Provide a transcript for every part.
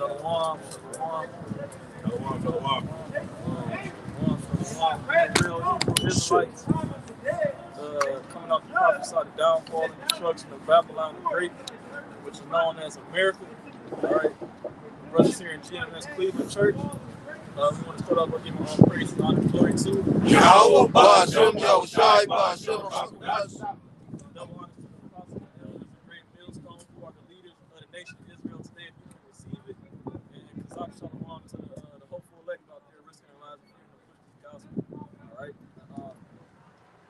Shalom. Real Hebrew Israelites. Coming off the prophesied the downfall and destruction of Babylon the Great, which is known as America. All right. Brothers here in Gms Cleveland Church. We want to start off by giving all praise and honor and glory to Yahweh Bashem, Yahushai Bashem, double honor to the apostles and elders and great millstones who are the leaders of the nation of Israel today. If you can receive it, and Kazak Shalom to the hopeful elect out there risking their lives and freedom to push this gospel. All right.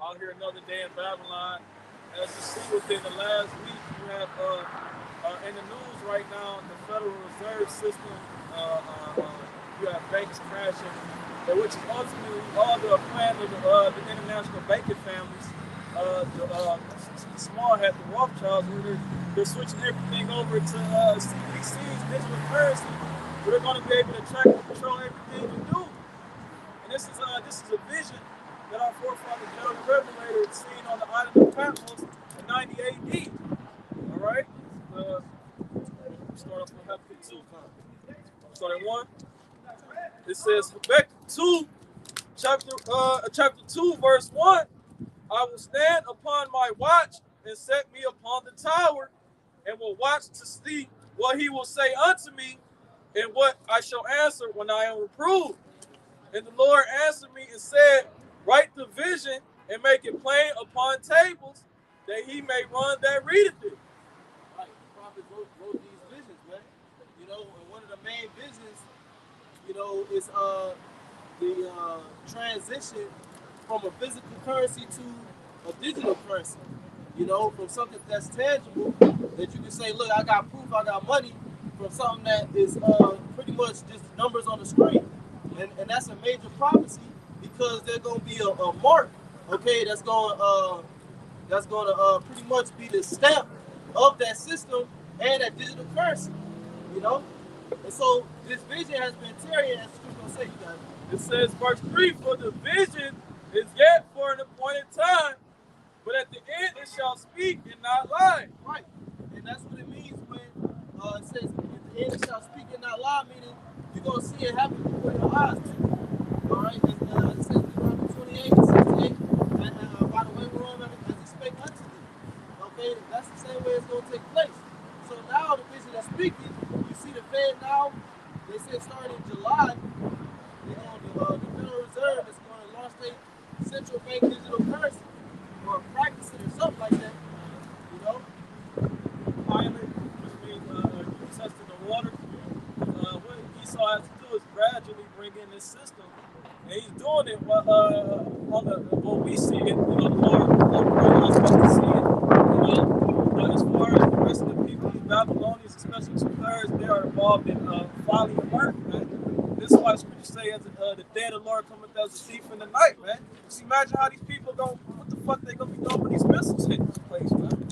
Out here another day in Babylon. As you see within the last week, you have in the news right now the Federal Reserve System. You have banks crashing, which is ultimately all the plan of the international banking families. The small hat, the Rothschilds, where they're switching everything over to CBDC's digital currency, where they're going to be able to track and control everything you do. And this is a vision that our forefather John the Revelator had seen on the island of Patmos in 90 AD. All right, start off with Habakkuk 2. Start at 1. It says Habakkuk 2, chapter 2, verse 1. I will stand upon my watch and set me upon the tower, and will watch to see what he will say unto me, and what I shall answer when I am reproved. And the Lord answered me and said, write the vision and make it plain upon tables, that he may run that readeth it. Right, the prophet wrote these visions, man. You know, and one of the main visions, you know, is the transition from a physical currency to a digital currency. You know, from something that's tangible that you can say, look, I got proof, I got money, from something that is pretty much just numbers on the screen. And that's a major prophecy, because there's going to be a mark, okay, that's going to pretty much be the stamp of that system and that digital currency, you know. And so this vision has been tarrying, as the scripture say, you guys. It says, verse 3, for the vision is yet for an appointed time, but at the end it shall speak and not lie. Right, and that's what it means when it says, at the end it shall speak and not lie, meaning you're going to see it happen before your eyes, man. All right, and it says in Deuteronomy 28 and 68, and by the way we're on, as he spake unto thee. Okay, that's the same way it's going to take place. So now the vision that's speaking, you see the Fed now, they said starting in July, you know, the Federal Reserve is going to launch a central bank digital currency, or practice it or something like that, you know. Pilot, which means you testing the water. What Esau has to do is gradually bring in this system. And he's doing it on what we see it, you know, the Lord us to see it, you know. But as far as the rest of the people, these Babylonians, especially 2/3, they are involved in folly and murder, man. This is why the scriptures say, as the day of the Lord cometh as a thief in the night, man. Just imagine how these people what the fuck they gonna be doing when these missiles hit this place, man.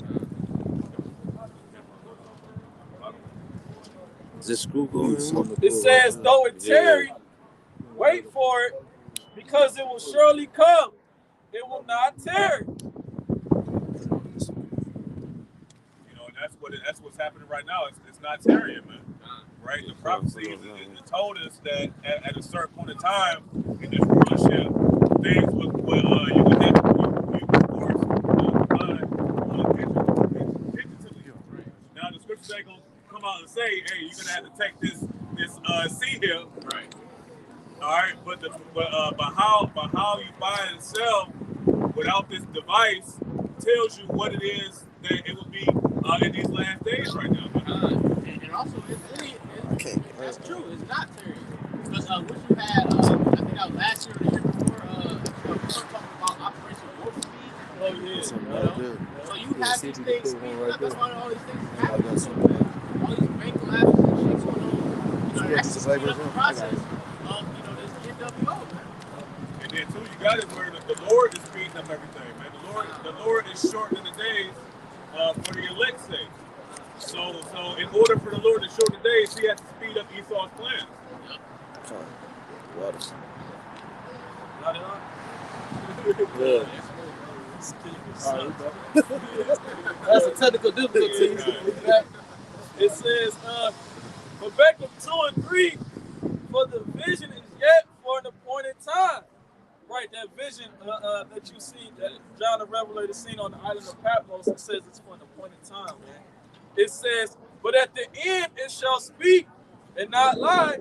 This screw going. It says, though it tarry, wait for it, because it will surely come. It will not tarry. You know, that's what's happening right now. It's not tarrying, man. Right? The prophecy it told us that at a certain point in time in this rulership, things you would have to now the scriptures ain't gonna come out and say, hey, you're gonna have to take this seat here. Right. All right, but how you buy and sell without this device tells you what it is that it will be in these last days right now. And also, that's true. It's not serious. Because what you had, I think that was last year or the year before, we were talking about Operation Warp Speed. Oh, yeah. So you have these things speeding up. That's why all these things happen. All these bank collapses and shit going on. You know, that's just speeding up the process of, you know, this NWO. And then, too, you got it where the Lord is speeding up everything, man. The Lord is shortening the days for the elect's sake. So in order for the Lord to shorten the days, he has to speed up Esau's plans. Yeah. That's a technical difficulty. It says, Habakkuk 2 and 3, for the vision is yet for an appointed time. Right, that vision that you see, that John the Revelator seen on the island of Patmos, it says it's for an appointed time, man. It says, but at the end it shall speak and not lie.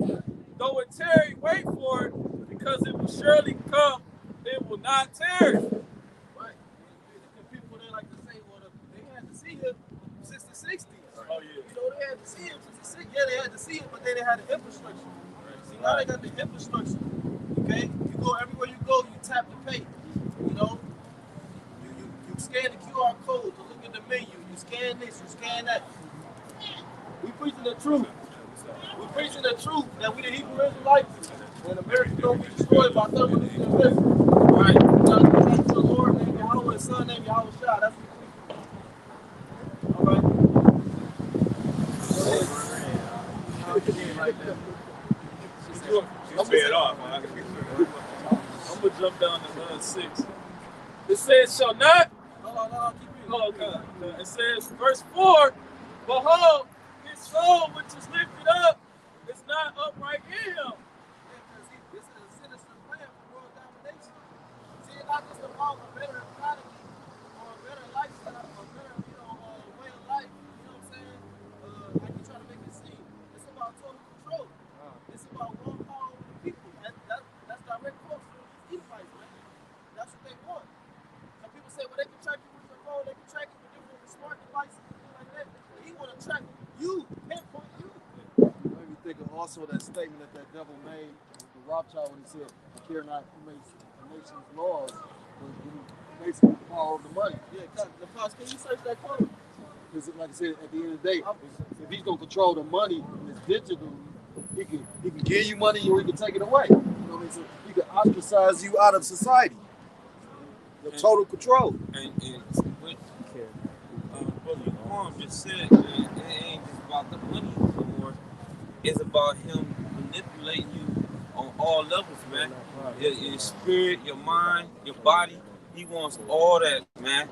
Though it tarry, wait for it, because it will surely come, it will not tarry. Right. And people, they like to say, well, they had to see him since the 60s. Oh, yeah. You know, they had to see him since the 60s. Yeah, they had to see him, but then they had the infrastructure. See, now they got the infrastructure. Okay? You go everywhere you go, you tap the pay. You know? You scan the QR code to look at the menu. You scan this, you scan that. We preaching the truth. We preaching the truth that we the Hebrew Israelites and America don't be destroyed by thermal nuclear missiles. Right? Thank the Lord, name Yahweh, His Son, name Yahweh Shah. That's what we preach. All right. You pay it off. I'm going to jump down to 6. It says, shall not. No, keep reading. Oh, God. It says, verse 4, behold, his soul which is lifted up is not upright in him. This is a sinister plan for world domination. See, it's not just about a better economy or a better lifestyle, a better, way of life. You know what I'm saying? Like you try to make it seem. It's about total control. It's about one power over the people. That's direct quotes from these Edomites, man. That's what they want. Some people say, well, they can track you with your phone, they can track you with different smart devices and things like that. But he want to track you, pinpoint you. Made me think of also that statement that devil made to Rothschild when he said, "Care not who makes the nation's laws, but who makes the power of the money." Yeah, can you search that quote? Because, like I said, at the end of the day, if he's gonna control the money and it's digital, he can give you money or he can take it away. You know what I mean? So he can ostracize you out of society. The total control. And what Brother Juan just said, man, it ain't just about the money no more. It's about him manipulating you on all levels, man. Your spirit, your mind, your body. He wants all that, man.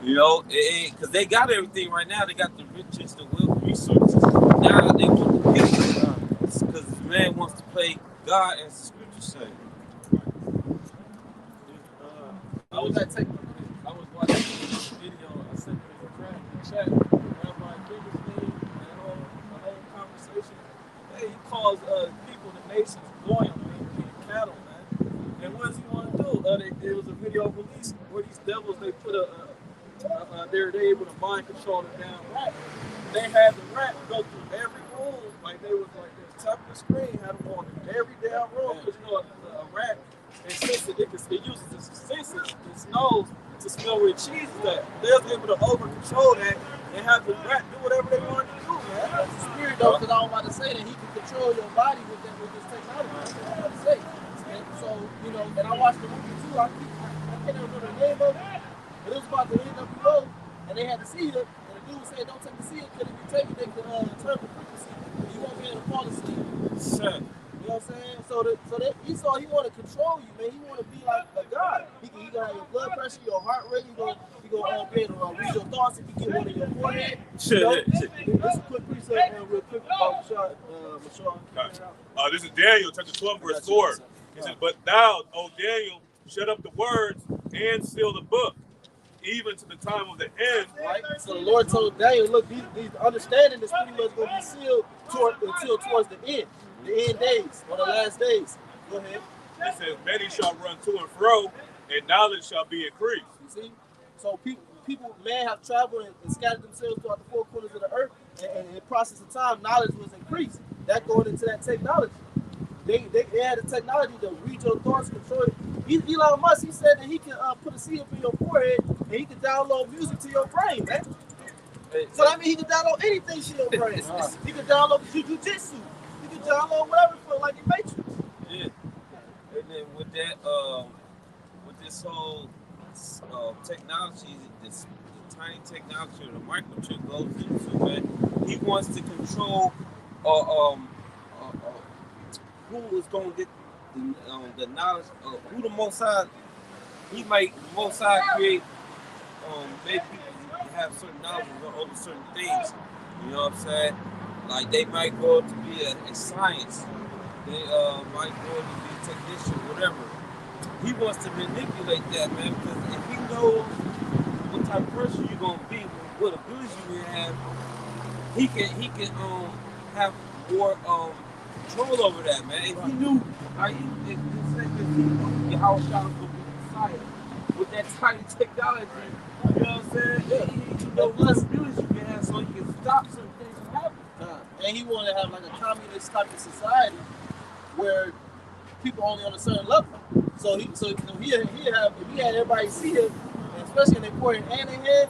You know, because they got everything right now. They got the riches, the wealth, resources. Now they want the people. Because this man wants to play God, as the scriptures say. I was watching a video. I sent it in the chat. Rabbi Gms and the whole conversation. Hey, he calls people, the nations, loyal, man, being cattle, man. And what does he want to do? There was a video released where these devils, they put they're able to mind control the damn rat. They had the rat go through every room, like they was like this, top of the screen, had them on every damn room, because a rat. And since it uses its senses, its nose, to smell where cheese is at. They're able to over control that and have the rat do whatever they want to do, man. That's the spirit, though, because I was about to say that he can control your body with this technology. That's what I was about to say. And so, and I watched the movie too. I can't remember the name of it, but it was about the NWO, and they had the seed up, and the dude was saying, don't take the seed, because if you take it, they can turn the frequency, and you won't be able to fall asleep. Sure. You know what I'm saying? So Esau, he want to control you, man. He want to be like a god. He gonna have your blood pressure, your heart rate. He gonna be able to read your thoughts if you get one in your forehead. This is a quick precept, real quick about Mashar. This is Daniel chapter 12, verse 4. It says, but thou, O Daniel, shut up the words and seal the book, even to the time of the end. Right? So the Lord told Daniel, look, these understanding is pretty much going to be sealed until towards the end days, or the last days. Go ahead. It says, many shall run to and fro, and knowledge shall be increased. You see? So people, man, have traveled and scattered themselves throughout the four corners of the earth, and in the process of time, knowledge was increased. That going into that technology. They had the technology to read your thoughts, control it. Elon Musk, he said that he can put a seed up in your forehead, and he can download music to your brain, man. So that means he can download anything to your brain. He can download jiu-jitsu. He can download whatever for like in Matrix. Yeah. And then with that, with this whole technology, this tiny technology, the microchip goes into, man, he wants to control who is going to get the knowledge of who the Most High. He might Most High create, make people have certain knowledge over certain things. You know what I'm saying? Like they might go to be a science. They might go to be a technician, whatever. He wants to manipulate that, man, because if he knows what type of person you're gonna be, what abilities you will have, he can have more control over that, man. If he knew how he how Shah was gonna be Messiah with that tiny technology, you know what I'm saying? He knows what abilities you can have so he can stop certain things from happening. And he wanted to have like a communist type of society where people only on a certain level. So he had everybody see him, and especially in their forehead and their head.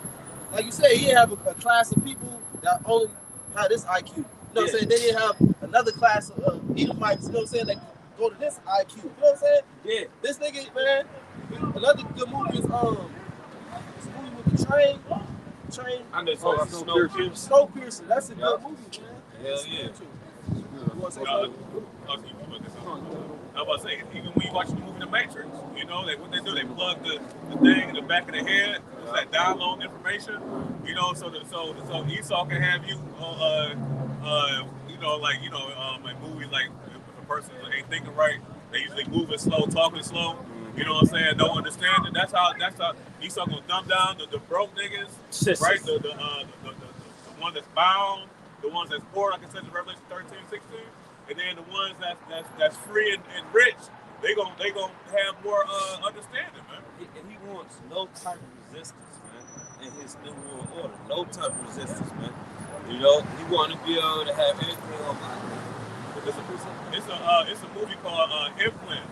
Like you said, he have a class of people that only have this IQ. You know what I'm saying? Then you have another class of Edomites, you know what I'm saying, that go to this IQ. You know what I'm saying? Yeah. This nigga, man, another good movie is this movie with the train. I know it's called Snowpiercer. Snowpiercer. That's a good movie, man. Hell yeah. You want to say something? I was about to say, even when you watch the movie The Matrix, you know, what they do, they plug the thing in the back of the head, it's that download information, you know, so Esau can have you, in movies like if a person ain't thinking right, they usually moving slow, talking slow, you know what I'm saying, don't understand it. That's how Esau gonna dumb down the broke niggas, right? The one that's bound, the ones that's poor, like it says in Revelation 13, 16. And then the ones that's free and rich, they gonna have more understanding, man. And he wants no type of resistance, man, in his new world order. No type of resistance, man. You know, he want to be able to have anything on life. It's a movie called Implant.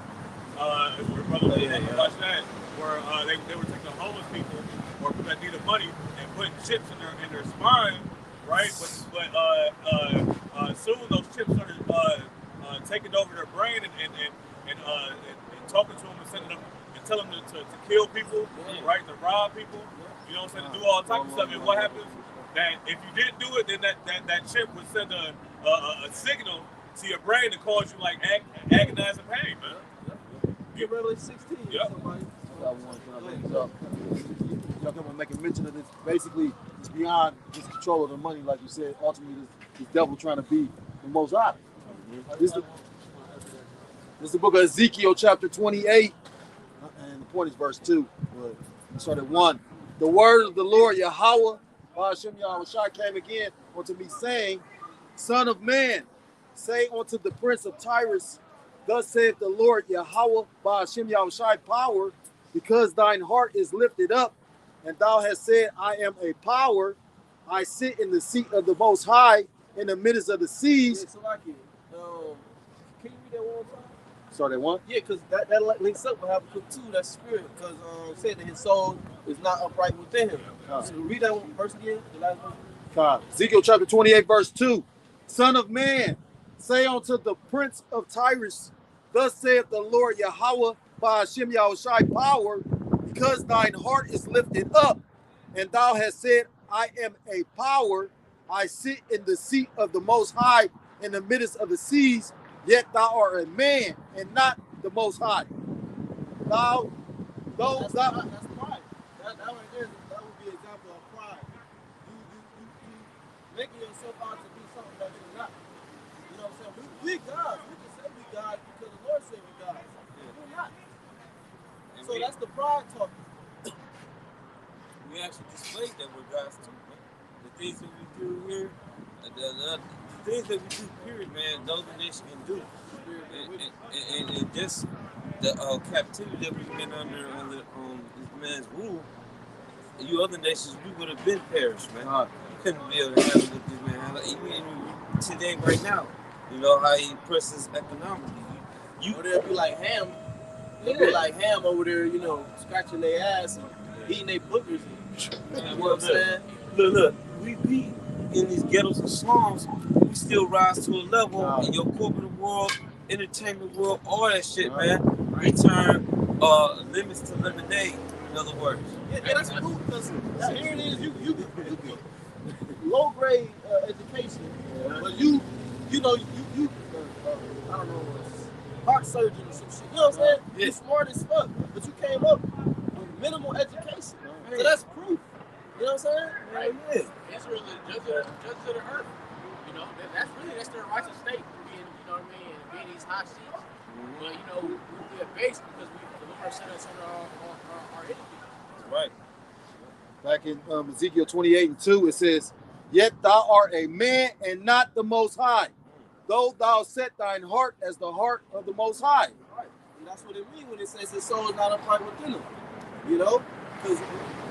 Watch that, where they were taking homeless people or people that needed money and putting chips in their spine, right? But soon those chips started taking over their brain and talking to them and sending them and telling them to kill people, right? To rob people, you know what I'm saying? To do all types of stuff. And what happens? That if you didn't do it, then that chip would send a signal to your brain to cause you like agonizing pain, man. Get Revelation 16. Yep. Y'all kept on making mention of this. Basically, it's beyond just control of the money, like you said. Ultimately, this devil trying to be the Most High. This is the book of Ezekiel, chapter 28, and the point is verse 2. But we start at 1. The word of the Lord Yahweh, Hashem Yahweh came again unto me, saying, Son of man, say unto the prince of Tyrus, thus saith the Lord Yahweh, Hashem Yahweh power, because thine heart is lifted up, and thou hast said, I am a power, I sit in the seat of the Most High, in the midst of the seas. Yeah, so like can you read that one more time? Start at 1? Yeah, because that links up with Habakkuk 2, that spirit, because said that his soul is not upright within him. So read that one verse again, the last one. Ezekiel chapter 28, verse 2. Son of man, say unto the prince of Tyrus, thus saith the Lord Yahweh, by Hashem Yahushai power, because thine heart is lifted up, and thou hast said, I am a power, I sit in the seat of the Most High in the midst of the seas, yet thou art a man and not the Most High. That's pride. That right there, that would be an example of pride. You making yourself out to be something that you're not. You know what I'm saying? We gods. We can say we gods because the Lord said we gods. We're not. So that's the pride talking. We actually displayed that with guys too, man. The things that we do here, the things that we do, period, man, those nations can do. And just the captivity that we've been under this man's rule, you other nations, we would have been perished, man. You couldn't be able to have it with this man. Like, even today, right now, you know, how he presses economically. They'll be like Ham. They'll be like Ham over there, you know, scratching their ass and eating their boogers. You know what I'm saying? Look, we be in these ghettos and slums, we still rise to a level in your corporate world, entertainment world, all that shit, man. We turn lemons to lemonade, in other words. Yeah, that's cool, because here it is, you low grade education, but you know, I don't know, heart surgeon or some shit. You know what I'm saying? Yeah. You're smart as fuck, but you came up with minimal education. So that's proof. You know what I'm saying? Right. Yeah. Israel is just to the earth. You know, that's their righteous state, being, you know what I mean, and being these hot seats. But you know, we are based because the Lord set us under our enemy. That's right. Back in Ezekiel 28:2, it says, "Yet thou art a man and not the Most High, though thou set thine heart as the heart of the Most High." Right. And that's what it means when it says his soul is not upright within him. You know? Because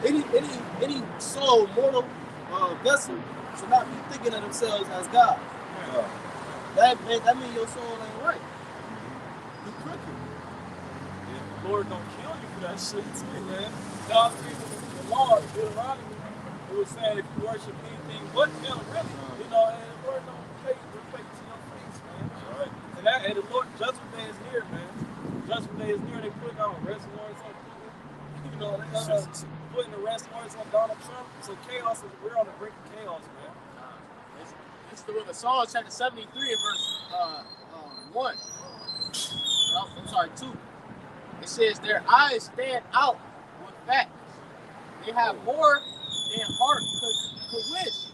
any soul, mortal vessel should not be thinking of themselves as God. That means your soul ain't right. You crooked. The Lord don't kill you for that shit too, man. God gives the law, Deuteronomy, it was saying if you worship anything but him, really, you know, and the Lord don't pay to your face, man. Right. And the Lord, judgment day is near, man. Judgment day is near. They put on arrest warrants on people. You know, they putting arrest warrants on Donald Trump. So chaos is, we're on the brink of chaos, man. It's the book of Psalms, chapter 73, and verse 1. I'm sorry, 2. It says, their eyes stand out with facts. They have more than heart could wish.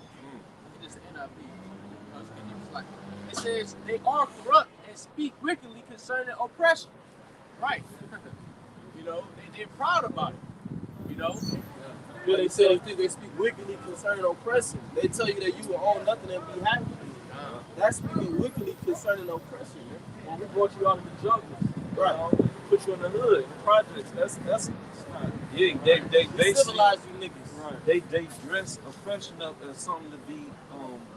This is the NIV. It says, they are corrupt and speak wickedly concerning oppression. Right. You know, they're proud about it. You know? Yeah, they say they speak wickedly concerning oppression. They tell you that you will own nothing and be happy. That's speaking wickedly concerning oppression, man. Well, we brought you out of the jungle. Right. Put you in the hood, in the projects. That's Yeah, they civilize you niggas. right. They dress oppression up as something to be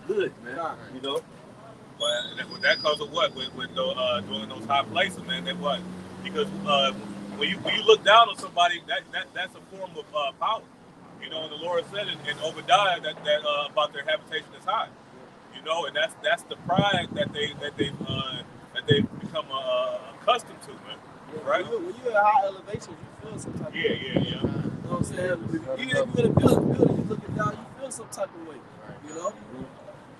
good, man. Right. You know? But that comes with what? With doing those high places, man. That what? Because when you look down on somebody, that's a form of power. You know, and the Lord said in Obadiah that about their habitation is high. You know, and that's the pride that they've become accustomed to, man. Yeah, Right? when you at high elevations, you feel some type of way. Yeah. You know what I'm saying? Even if you're in a building, you looking down, you feel some type of way. You know?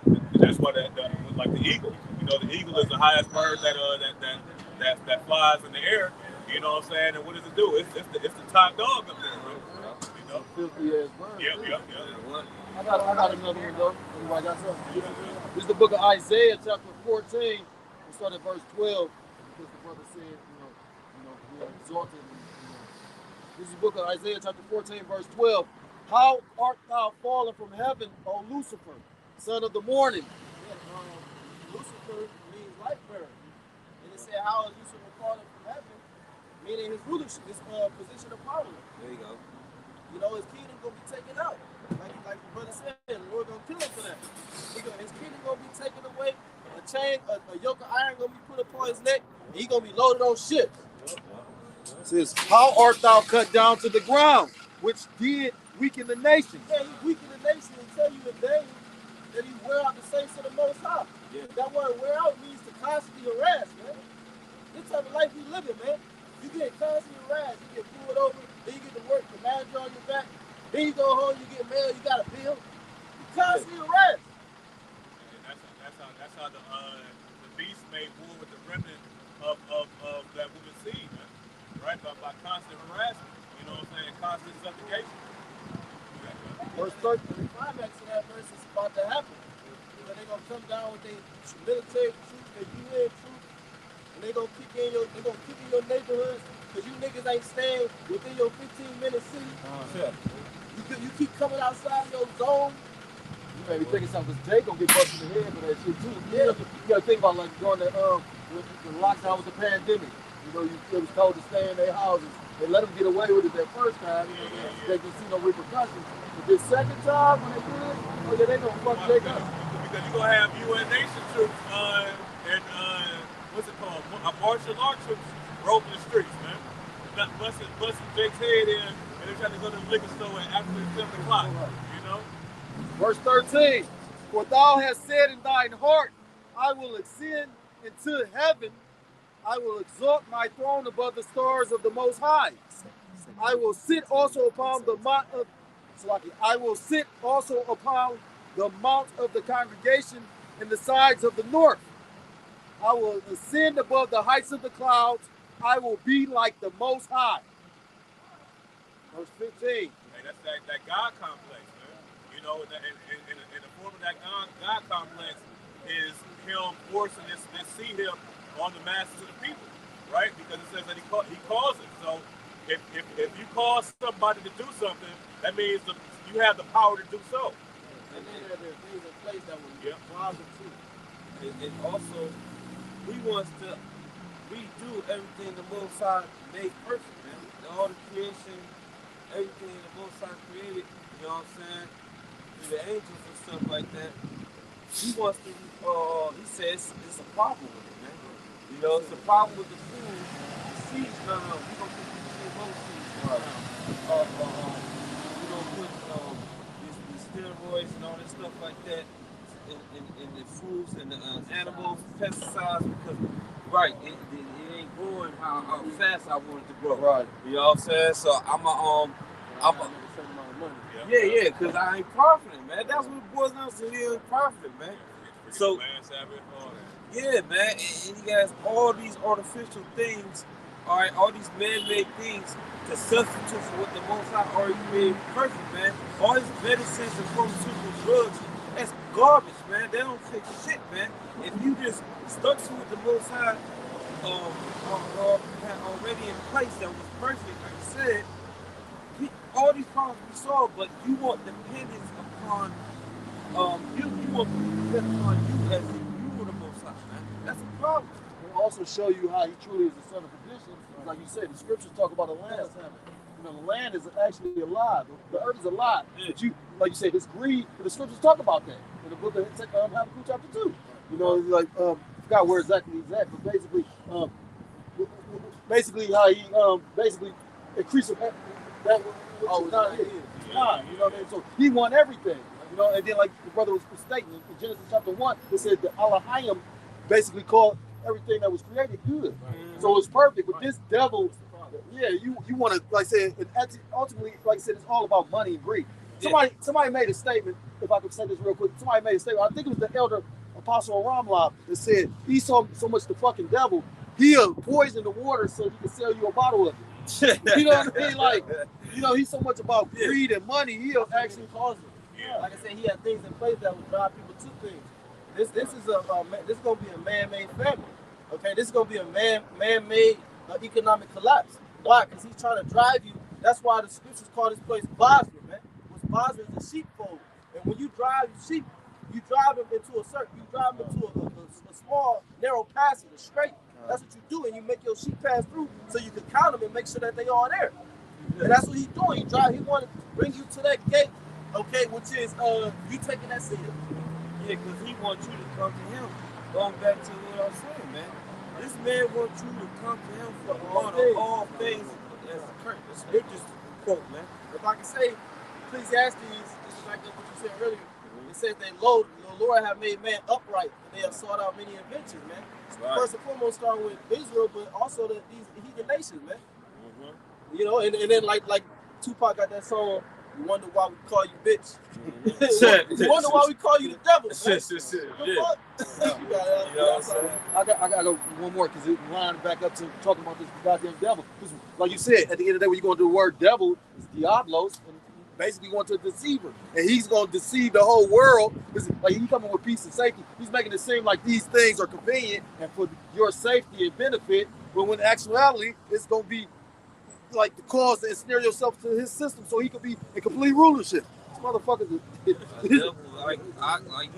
And that's why that like the eagle. You know, the eagle is the highest bird that flies in the air. You know what I'm saying? And what does it do? It's the top dog up there, bro. You know? Filthy ass bird. Yeah. I got another one though. Anybody got something? This is the book of Isaiah, chapter 14. We start at verse 12. Because the brother said, we are exalted. This is the book of Isaiah, chapter 14, verse 12. How art thou fallen from heaven, O Lucifer, son of the morning? Yeah, Lucifer means light bearer. And it said, how is Lucifer falling from heaven? Meaning his rulership, his position of power. There you go. You know, his kingdom gonna be taken out. Like the brother said, the Lord gonna kill him for that. His kingdom gonna be taken away. A chain, a yoke of iron gonna be put upon his neck, and he gonna be loaded on ships. It says, how art thou cut down to the ground, which did weaken the nation? Yeah, he weakened the nation and tell you in Daniel that he wear out the saints of the Most High. Yeah. That word wear out means to constantly harass, man. This type of life we living, man. You get constantly harassed, you get pulled over, then you get to work, the manager on your back, then you go home, you get mail, you got a bill. You constantly harassed. And that's how the beast made war with the remnant of that woman's seed, man. Right? By constant harassment. You know what I'm saying? Constant supplication. Verse 13. The climax of that verse is about to happen. They're going to come down with their military troops, their UN troops, and they're going to kick in your neighborhoods because you niggas ain't staying within your 15-minute city. You keep coming outside of your zone. You may be thinking something, because Jay gonna get busted in the head for that shit too. Yeah. You gotta think about like during the lockdown with the pandemic. You know, they was told to stay in their houses. They let them get away with it that first time. You know, they didn't see no repercussions. But this second time when they did, they gonna fuck Jake up. Because you're gonna have UN nation troops and what's it called? Martial law troops roving the streets, man. Not busting Jake's head in, and they're trying to go to the liquor store after 7 o'clock. You know? Verse 13. For thou hast said in thine heart, I will ascend into heaven. I will exalt my throne above the stars of the Most High. I will sit also upon the mount of the congregation in the sides of the north. I will ascend above the heights of the clouds. I will be like the Most High. Verse 15. Hey, that's that God complex, man. You know, in the form of that God complex, is him forcing this see him on the masses of the people, right? Because it says that he calls it. So if you cause somebody to do something, that means you have the power to do so. And then there are things in place that will drive them too. And also, we redo everything the Most High made perfect, man. All the creation, everything the Most High created, you know what I'm saying? Through the angels and stuff like that. He wants to, he says it's a problem with it, man. You know, it's a problem with the food. The seeds, we're going to put these GMO seeds around. We're going to put these steroids and all this stuff like that in the foods and the animals, pesticides, because it ain't growing how fast I want it to grow. Right. You know what I'm saying? So yeah, because I ain't profiting, man. That's what it boils down to. He ain't profiting, man. So, yeah, man. And he has all these artificial things, all right, all these man-made things to substitute for what the Most High already made perfect, man. All these medicines and pharmaceutical drugs, that's garbage, man. They don't fix shit, man. If you just stuck to what the Most High had already in place that was perfect, like I said, all these problems we solve, but you want dependence upon you want dependence upon you as if you were the Most High, man. That's a problem. It'll also show you how he truly is the son of perdition. Like you said, the scriptures talk about the land. You know, the land is actually alive. The earth is alive. Yeah. But like you said, this greed. The scriptures talk about that in the book of Habakkuk chapter 2. You know, like forgot where exactly he's at, but basically how he basically increased that. You know what I mean? So he won everything. You know, and then like the brother was stating in Genesis chapter 1, it said that Elohim basically called everything that was created good. Right. So it's perfect. But this devil, you want to, like I said, ultimately, like I said, it's all about money and greed. Somebody made a statement, if I could say this real quick, somebody made a statement, I think it was the elder Apostle Ramla, that said, he's so much the fucking devil, he'll poison the water so he can sell you a bottle of it. You know what I mean? Like, you know, he's so much about greed and money, he'll actually cause it. Yeah. Like I said, he had things in place that would drive people to things. This is gonna be a man-made family. Okay, this is gonna be a man-made economic collapse. Why? Because he's trying to drive you. That's why the scriptures call this place Basra, man. Basra is a sheepfold, and when you drive sheep, you drive them into a circle. You drive them into a small, narrow passage, a straight. That's what you do, and you make your sheep pass through so you can count them and make sure that they are there. And that's what he's doing. He wanted to bring you to that gate, okay, which is you taking that seat. Yeah, because he wants you to come to him. Going back to what I was saying, man. This man wants you to come to him for all things as a curse. The scriptures quote, man. If I can say, Ecclesiastes, this is like what you said earlier. It says the Lord have made man upright, and they have sought out many inventions, man. Right. First and foremost, starting with Israel, but also these heathen nations, man. Mm-hmm. You know, and then like Tupac got that song. You wonder why we call you bitch. Mm-hmm. You wonder why we call you the devil, man. I got to go one more because it lined back up to talking about this goddamn devil. Like you said, at the end of the day, when you're going to do the word devil, it's Diablos, and basically going to a deceiver. And he's going to deceive the whole world. Like he coming with peace and safety. He's making it seem like these things are convenient and for your safety and benefit, but when in actuality, it's going to be like the cause to ensnare yourself to his system so he could be in complete rulership. This motherfucker like you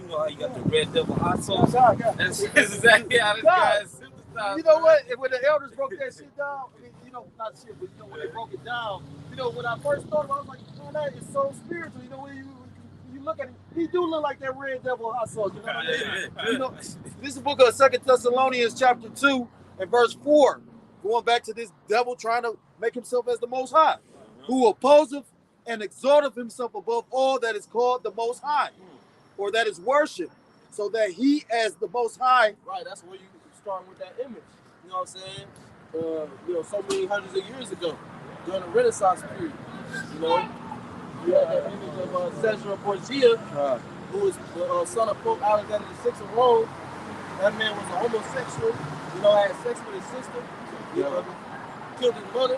know how you got the red devil hot sauce? That's exactly how this guy is synthesized. You know what? When the elders broke that shit down, I mean, you know, not shit, but you know, when they broke it down, you know, when I first thought about it, I was like, man, that is so spiritual. You know, when you look at him, he do look like that red devil hot sauce. You know what I mean? You know, this is the book of 2 Thessalonians chapter 2 and verse 4. Going back to this devil trying to make himself as the Most High, who opposeth and exalteth himself above all that is called the Most High, or that is worship, so that he as the Most High. Right, that's where you start with that image. You know what I'm saying? You know, so many hundreds of years ago, during the Renaissance period, you know, you had that image of Cesare Borgia, who was the son of Pope Alexander VI of Rome. That man was a homosexual, you know, had sex with his sister. You know, killed his brother,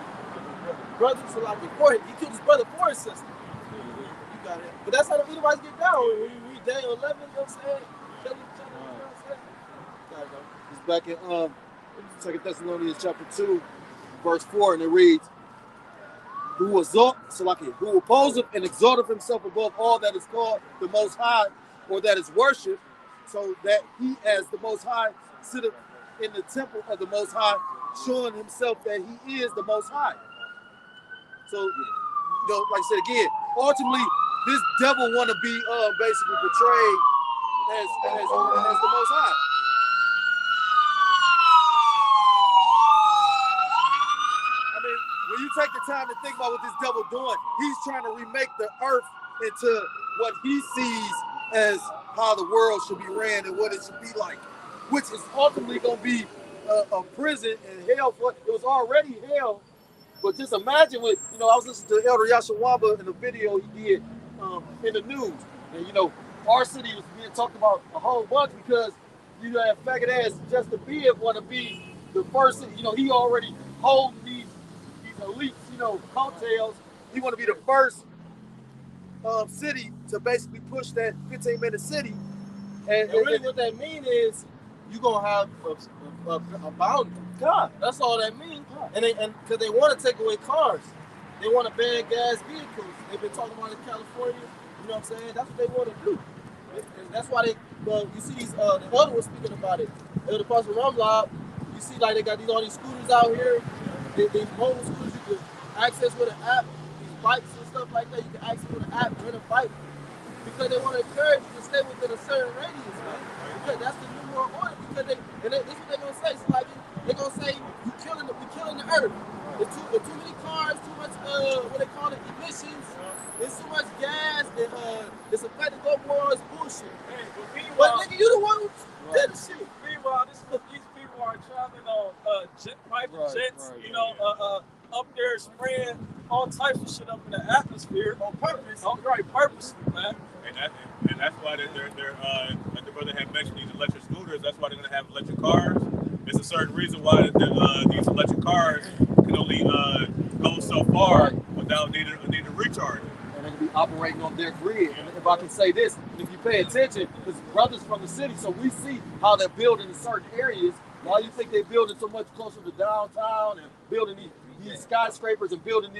so like before he killed his brother for his sister. You got it. But that's how the Edomites get down. When you read Daniel 11, you know what I'm saying? Killing each other. It's back in 2 Thessalonians chapter 2, verse 4, and it reads, who opposeth and exalteth himself above all that is called the Most High, or that is worshipped, so that he as the Most High sitteth in the temple of the Most High, showing himself that he is the Most High. So, like I said again, ultimately, this devil want to be basically portrayed as the Most High. When you take the time to think about what this devil doing, he's trying to remake the earth into what he sees as how the world should be ran and what it should be like, which is ultimately going to be a prison and hell. It was already hell, but just imagine what, I was listening to Elder Yashawamba in a video he did in the news, and our city was being talked about a whole bunch because you have faggot ass Justin Bibb want to be the first city. He already holds these elites, coattails. He want to be the first city to basically push that 15-minute city. And really what that means is you're going to have a boundary. God. That's all that means. God. And because they want to take away cars. They want to ban gas vehicles. They've been talking about it in California. You know what I'm saying? That's what they want to do. And that's why you see these, the elder was speaking about it. The Pastor Rumlob, you see like they got all these scooters out here. These mobile scooters you can access with an app. These bikes and stuff like that, you can access with an app, rent a bike. Because they want to encourage you to stay within a certain radius, man. Because that's the new world order. Because this is what they're going to say. So like, they're going to say, we're killing the earth. There's too many cars, too much, what they call it, emissions. There's too much gas, and it's affecting the world. It's bullshit. Hey, but nigga, you the one who did the shit. Meanwhile, these people are traveling on private jets, up there spraying all types of shit up in the atmosphere on purpose. Purposely, man. And that's why they're like the brother had mentioned, these electric scooters. That's why they're gonna have electric cars. There's a certain reason why these electric cars can only go so far without needing to recharge. And they can be operating on their grid. And if I can say this, if you pay attention, because brothers from the city, so we see how they're building in certain areas. Why you think they're building so much closer to downtown and building these skyscrapers and building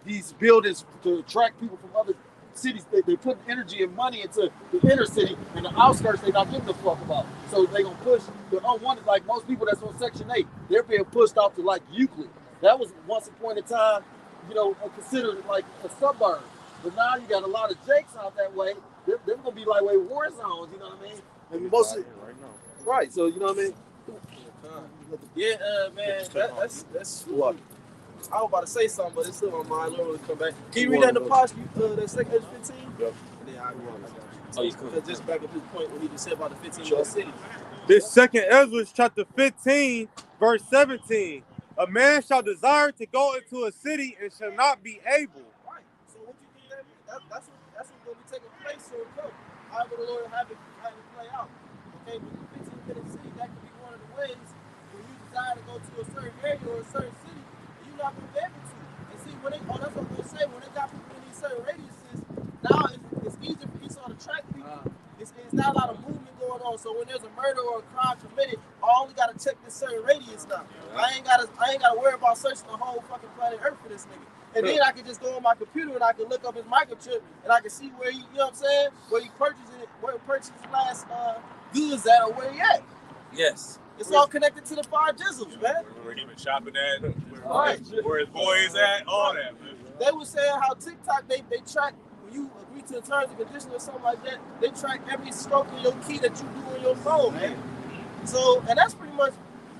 these buildings to attract people from other cities? They put energy and money into the inner city, and the outskirts they're not giving a fuck about. So they're gonna push the unwanted, like most people that's on Section 8, they're being pushed off to like Euclid. That was once upon a time, considered like a suburb. But now you got a lot of Jakes out that way. They're gonna be like war zones, you know what I mean? And mostly, right. So you know what I mean? Yeah, man, that's what. I was about to say something, but it's still on my mind. Lord will come back. Can you read that in the post? That second Ezra 15? Yep. And then I got you. Because just back up his point when he just said about the 15 cities. This second Ezra chapter 15, verse 17. A man shall desire to go into a city and shall not be able. Right. So what you think that means? That's what's going to be taking place soon. However the Lord have it play out. Okay, but the 15-minute city, that could be one of the ways when you desire to go to a certain area or a certain city, you're not going to be able to. And see, that's what I'm going to say, when they got people in these certain radiuses, now it's easier for Esau to track people. It's not a lot of movement going on. So when there's a murder or a crime committed, I only got to check this certain radius now. I ain't got to worry about searching the whole fucking planet Earth for this nigga. And then I can just go on my computer and I can look up his microchip and I can see where he, you know what I'm saying, where he purchased it, where he purchased his last goods at or where he at. Yes. It's all connected to the 5 jizzles, man. Where he been shopping at, where his boys at, all that, man. They were saying how TikTok, they track, when you agree to the terms and conditions or something like that, they track every stroke of your key that you do on your phone, man. So, and that's pretty much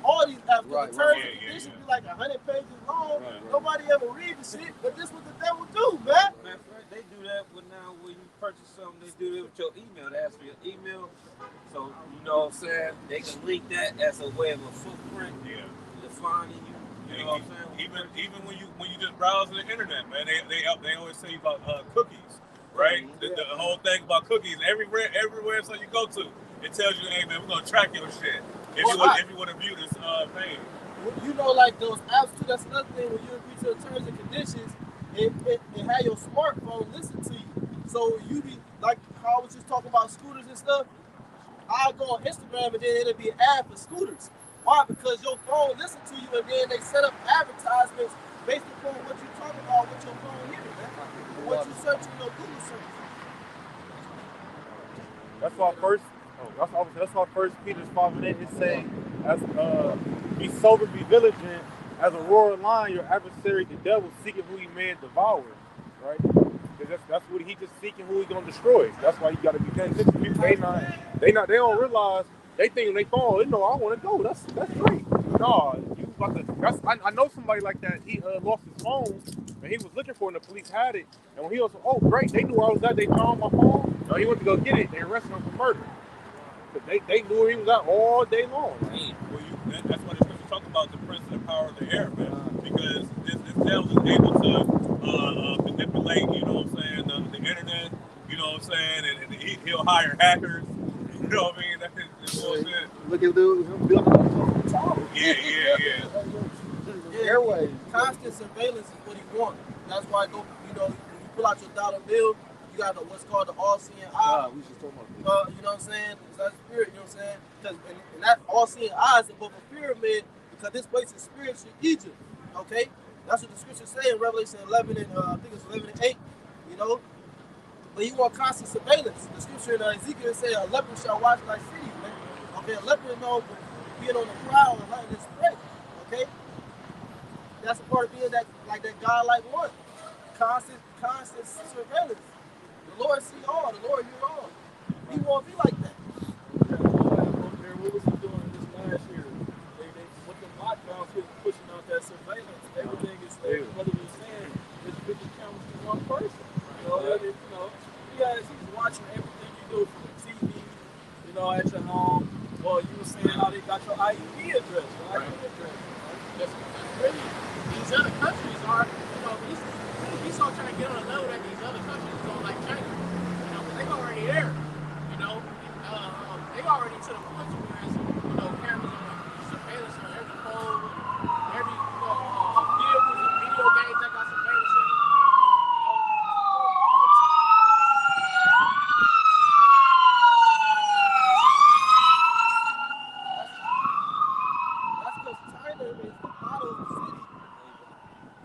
all these apps. The terms and conditions be like 100 pages long. Nobody ever read the shit, but this is what the devil do, man. They do that now when you purchase something, they do it with your email. They ask for your email. So, you know what I'm saying? They can link that as a way of a footprint. Defining you. You know what I'm saying? Even when you just browse the internet, man, they always say about cookies, right? The whole thing about cookies, everywhere so you go to, it tells you, hey man, we're gonna track your shit if you want to view this thing. You know, like those apps too. That's another thing. When you agree to the terms and conditions, it had your smartphone listen to you. So you be like how I was just talking about scooters and stuff. I'll go on Instagram and then it'll be an ad for scooters. Why? Because your phone listens to you and then they set up advertisements based upon what you talk about with your phone hearing, man. What you search in your Google search. That's why First Peter 5:8 is saying, as be sober, be vigilant, as a roaring lion, your adversary, the devil, seeking who he may devour, right? Because that's what he just seeking who he gonna destroy. That's why you gotta be paying attention. People, they don't realize they think when they fall, they know I want to go. That's great. No, you about to. I know somebody like that. He lost his phone and he was looking for it. And the police had it. And when he was, oh great, they knew where I was at. They found my phone. No, he went to go get it. They arrested him for murder. But they knew where he was at all day long. Well, that's why the scripture talk about the prince and the power of the air, man. Because this devil is able to manipulate, you know what I'm saying, the internet, you know what I'm saying, and he'll hire hackers. You know what I mean? That's what I'm saying. Look at him building up the tower. Yeah. Airways. Constant surveillance is what he wants. That's why when you pull out your dollar bill, you got what's called the all-seeing eye. We should talk about this. You know what I'm saying? It's that spirit, you know what I'm saying? Because and that all-seeing eye is above a pyramid because this place is spiritual Egypt. Okay? That's what the scriptures say in Revelation 11 and I think it's 11 and 8. You know? But you want constant surveillance. The scripture in Ezekiel says a leopard shall watch thy city, man. Okay, a leopard knows being on the prowl and letting it spread. Okay? That's a part of being that God-like one. Constant surveillance. The Lord see all, the Lord hear all. He won't be like that. What was he doing this last year? With the lockdowns, he was pushing out that surveillance. Everything is there. Brother was saying, there's 50 cameras to one person. He's watching everything you do from the TV, at your home. Well, you were saying how they got your IEP address, right? That's really, these other countries are, he's all trying to get on a level that these other countries don't like China. Because they're already there. They already to the point where it's, cameras and surveillance on every pole, every, vehicles and video games that got surveillance in it. That's because China is the model city,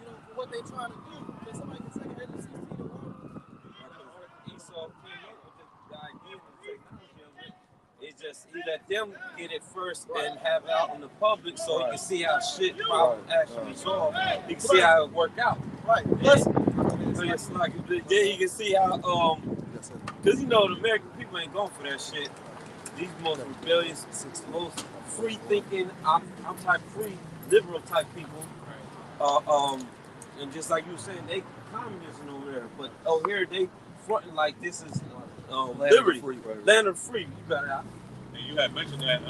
for what they're trying to do. Can somebody can say Edge 16 and 1? Esau came up with the idea of technology of it. It's just he let them get it first and have it out in the public so you can see how shit problem actually solved. You can see how it worked out. Right. So it's like then you can see how because the American people ain't going for that shit. These most rebellious, most free thinking, I'm type free, liberal type people. And just like you were saying, they communism over there, but over here they fronting like this is liberty, land of free. You better out. And you had mentioned that,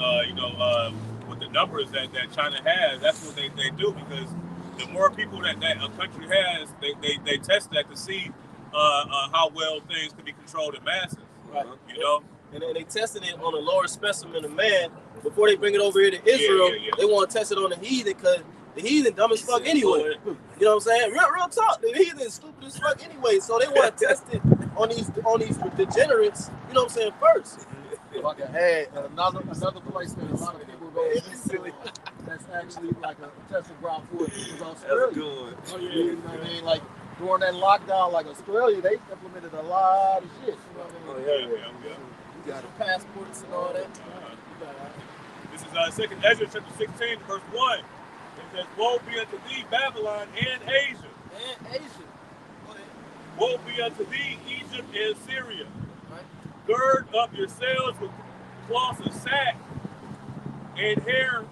with the numbers that China has, that's what they do, because the more people that a country has, they test that to see how well things can be controlled in masses. Right. And they tested it on a lower specimen of man before they bring it over here to Israel. They want to test it on the heathen because the heathen dumb as fuck anyway. You know what I'm saying? Real talk. The heathen is stupid as fuck anyway. So they want to test it on these degenerates. You know what I'm saying? First. Hey, another place that a lot of people go to. That's actually like a testing ground for it is Australia. That's good. You know what I mean? Like during that lockdown, like Australia, they implemented a lot of shit. You know what I mean? You got the passports and all that. This is 2nd Ezra chapter 16, verse 1. It says, woe be unto thee, Babylon and Asia. And Asia. Woe be unto thee, Egypt and Syria. Gird up yourselves with cloths of sack and hair.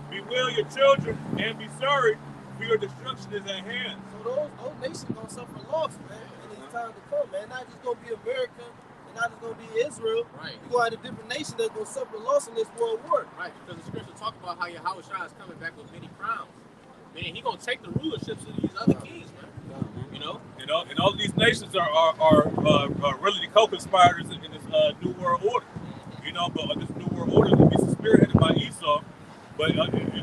Bewail your children and be sorry, for your destruction is at hand. So those nations gonna suffer loss, man, in this time to come, man. Not just gonna be America, and not just gonna be Israel. Right. You gonna have a different nation that's gonna suffer loss in this world war. Right, because the scripture talk about how Yahweh Shai is coming back with many crowns. Meaning he gonna take the rulerships of these other kings, man. And all of these nations are really the co-conspirators in this new world order. But this new world order will be spearheaded by Esau. But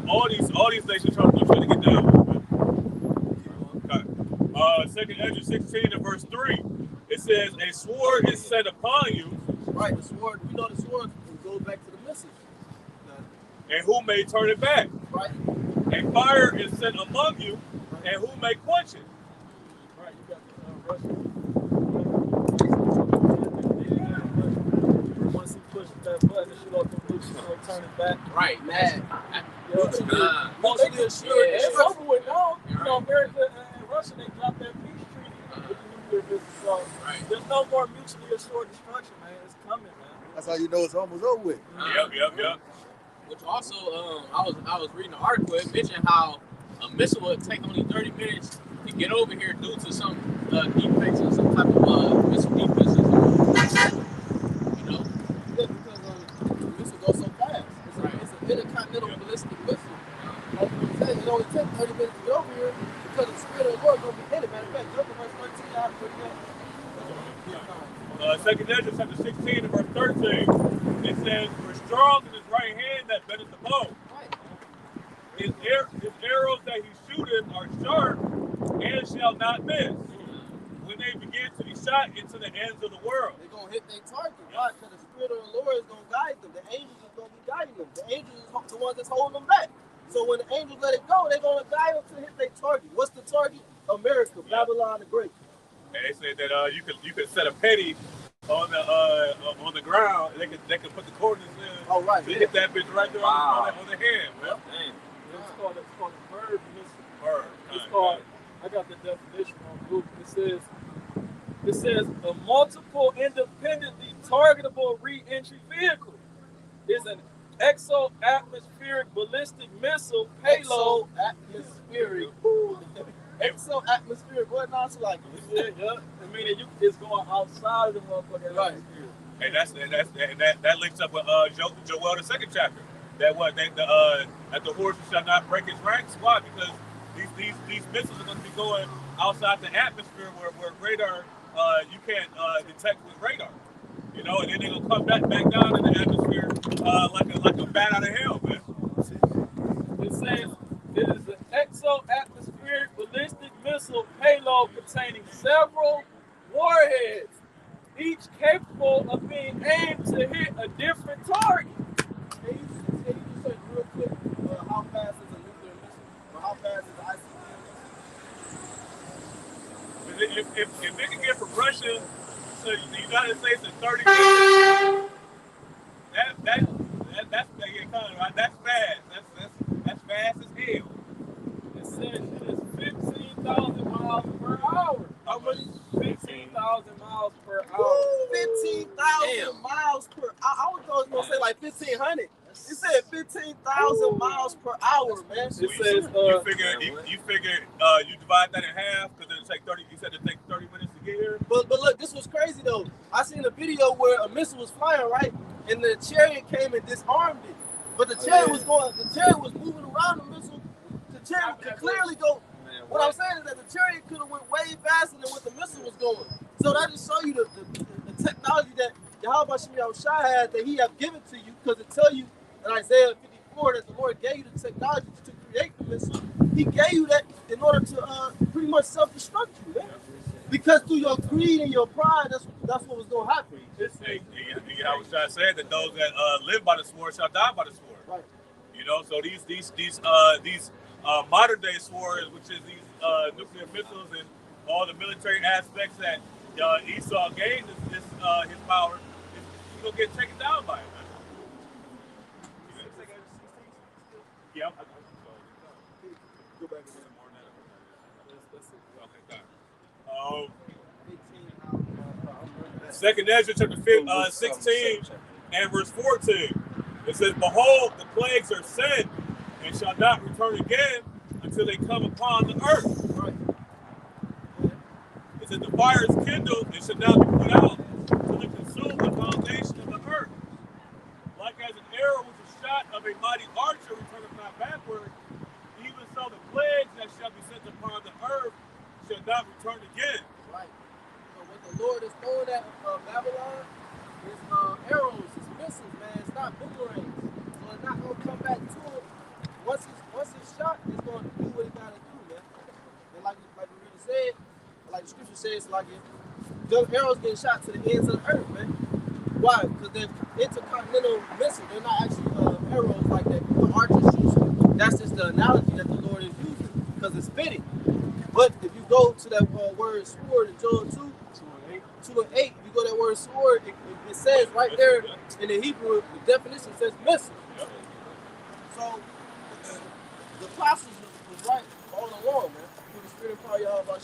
all these nations trying to get down with it. Okay. 2nd Ezra 16 and verse 3. It says, a sword is set upon you. Right, the sword. We know the sword goes back to the missiles. And who may turn it back? Right. And fire is set among you, and who may quench it? Right, you got the Russian. Once he pushes that button and shoot off the nukes, turn it back. Right, man. Mostly assured. It's over with now. You know, America and Russia, they dropped their peace treaty with the nuclear business. So there's no more mutually assured destruction, man. It's coming, man. That's how you know it's almost over with. Yep. Which also, I was reading an article. It mentioned how a missile would take only 30 minutes to get over here due to some defects or some type of missile defects. You know? Yeah, because the missile goes so fast. It's an intercontinental ballistic missile. Like you were saying, it only takes 30 minutes to get over here because the Spirit of the Lord is going to be in it. Matter of fact, look at verse 13 out of 2 Ezra chapter 16 and verse 13. It says, "For strong is his right hand that bendeth the bow. His arrows that he shooteth are sharp and shall not miss. When they begin to be shot into the ends of the world." They're going to hit their target. Why? Because the Spirit of the Lord is going to guide them. The angels is going to be guiding them. The angels is the ones that's holding them back. So when the angels let it go, they're going to guide them to hit their target. What's the target? America, Babylon the Great. And they said that you could set a penny on the ground. And they could put the coordinates in. Oh, right. They hit that bitch right there on the hand, man. It's called a bird missile. Bird. It's called, I got the definition on Google. It says a multiple independently targetable re-entry vehicle is an exo-atmospheric ballistic missile payload. Exo-atmospheric. Exo-atmospheric. What nonsense like it? Yeah. I mean, it's going outside of the motherfucking atmosphere. And that links up with Joel the second chapter. That the horse shall not break his ranks. Why? Because these missiles are going to be going outside the atmosphere where radar you can't detect with radar. You know, and then they're gonna come back down in the atmosphere like a bat out of hell, man. It says it is an exo-atmospheric ballistic missile payload containing several warheads, each capable of being aimed to hit a different target. Can you just say real quick how fast is a nuclear missile? Or how fast is the ICBM missile? If they can get from Russia to the United States in 30 minutes, that's fast. That's fast as hell. It says it is 15,000 miles per hour. How much? 15,000 miles per hour. Ooh, 15,000 miles per hour. I was going to say like 1,500. You said 15,000 miles per hour, man. It says you figure you divide that in half because it'll take 30. You said it takes 30 minutes to get here. But look, this was crazy though. I seen a video where a missile was flying, right, and the chariot came and disarmed it. But the chariot was moving around the missile. The chariot could clearly go. What I'm saying is that the chariot could have went way faster than what the missile was going. So that just show you the technology that Yahweh Shem Yahushua had, that He have given to you, because it tell you in Isaiah 54 that the Lord gave you the technology to create the missile. He gave you that in order to pretty much self-destruct you, man. Because through your greed and your pride, that's what was going to happen. Yahushua said that those that live by the sword shall die by the sword. Right. You know, so these modern day swords, which is these nuclear missiles and all the military aspects that Esau gained his power, he's gonna get taken down by it. Yeah. Go back to more than that. Second Ezra chapter 16 and verse 14. It says, "Behold, the plagues are sent and shall not return again until they come upon the earth." Right. It says, "The fire is kindled and shall not be put out till it consume the foundation of the earth. Like as an arrow which is shot of a mighty archer returneth not backward, even so the plagues that shall be sent upon the earth shall not return again." Right. So what the Lord is throwing at Babylon is arrows, it's missiles, man. It's not boomerangs. So it's not going to come back to it. Once it's shot, it's going to do what it got to do, man. And like we really said, like the scripture says, like the arrows getting shot to the ends of the earth, man. Why? Because they're intercontinental missiles. They're not actually arrows like that. The archer shoots. That's just the analogy that the Lord is using because it's fitting. But if you go to that word sword in Joel 2 and 8, you go to that word sword, it says right there in the Hebrew, the definition says missile. So the apostles was right all along, man. Through the spirit of power, y'all about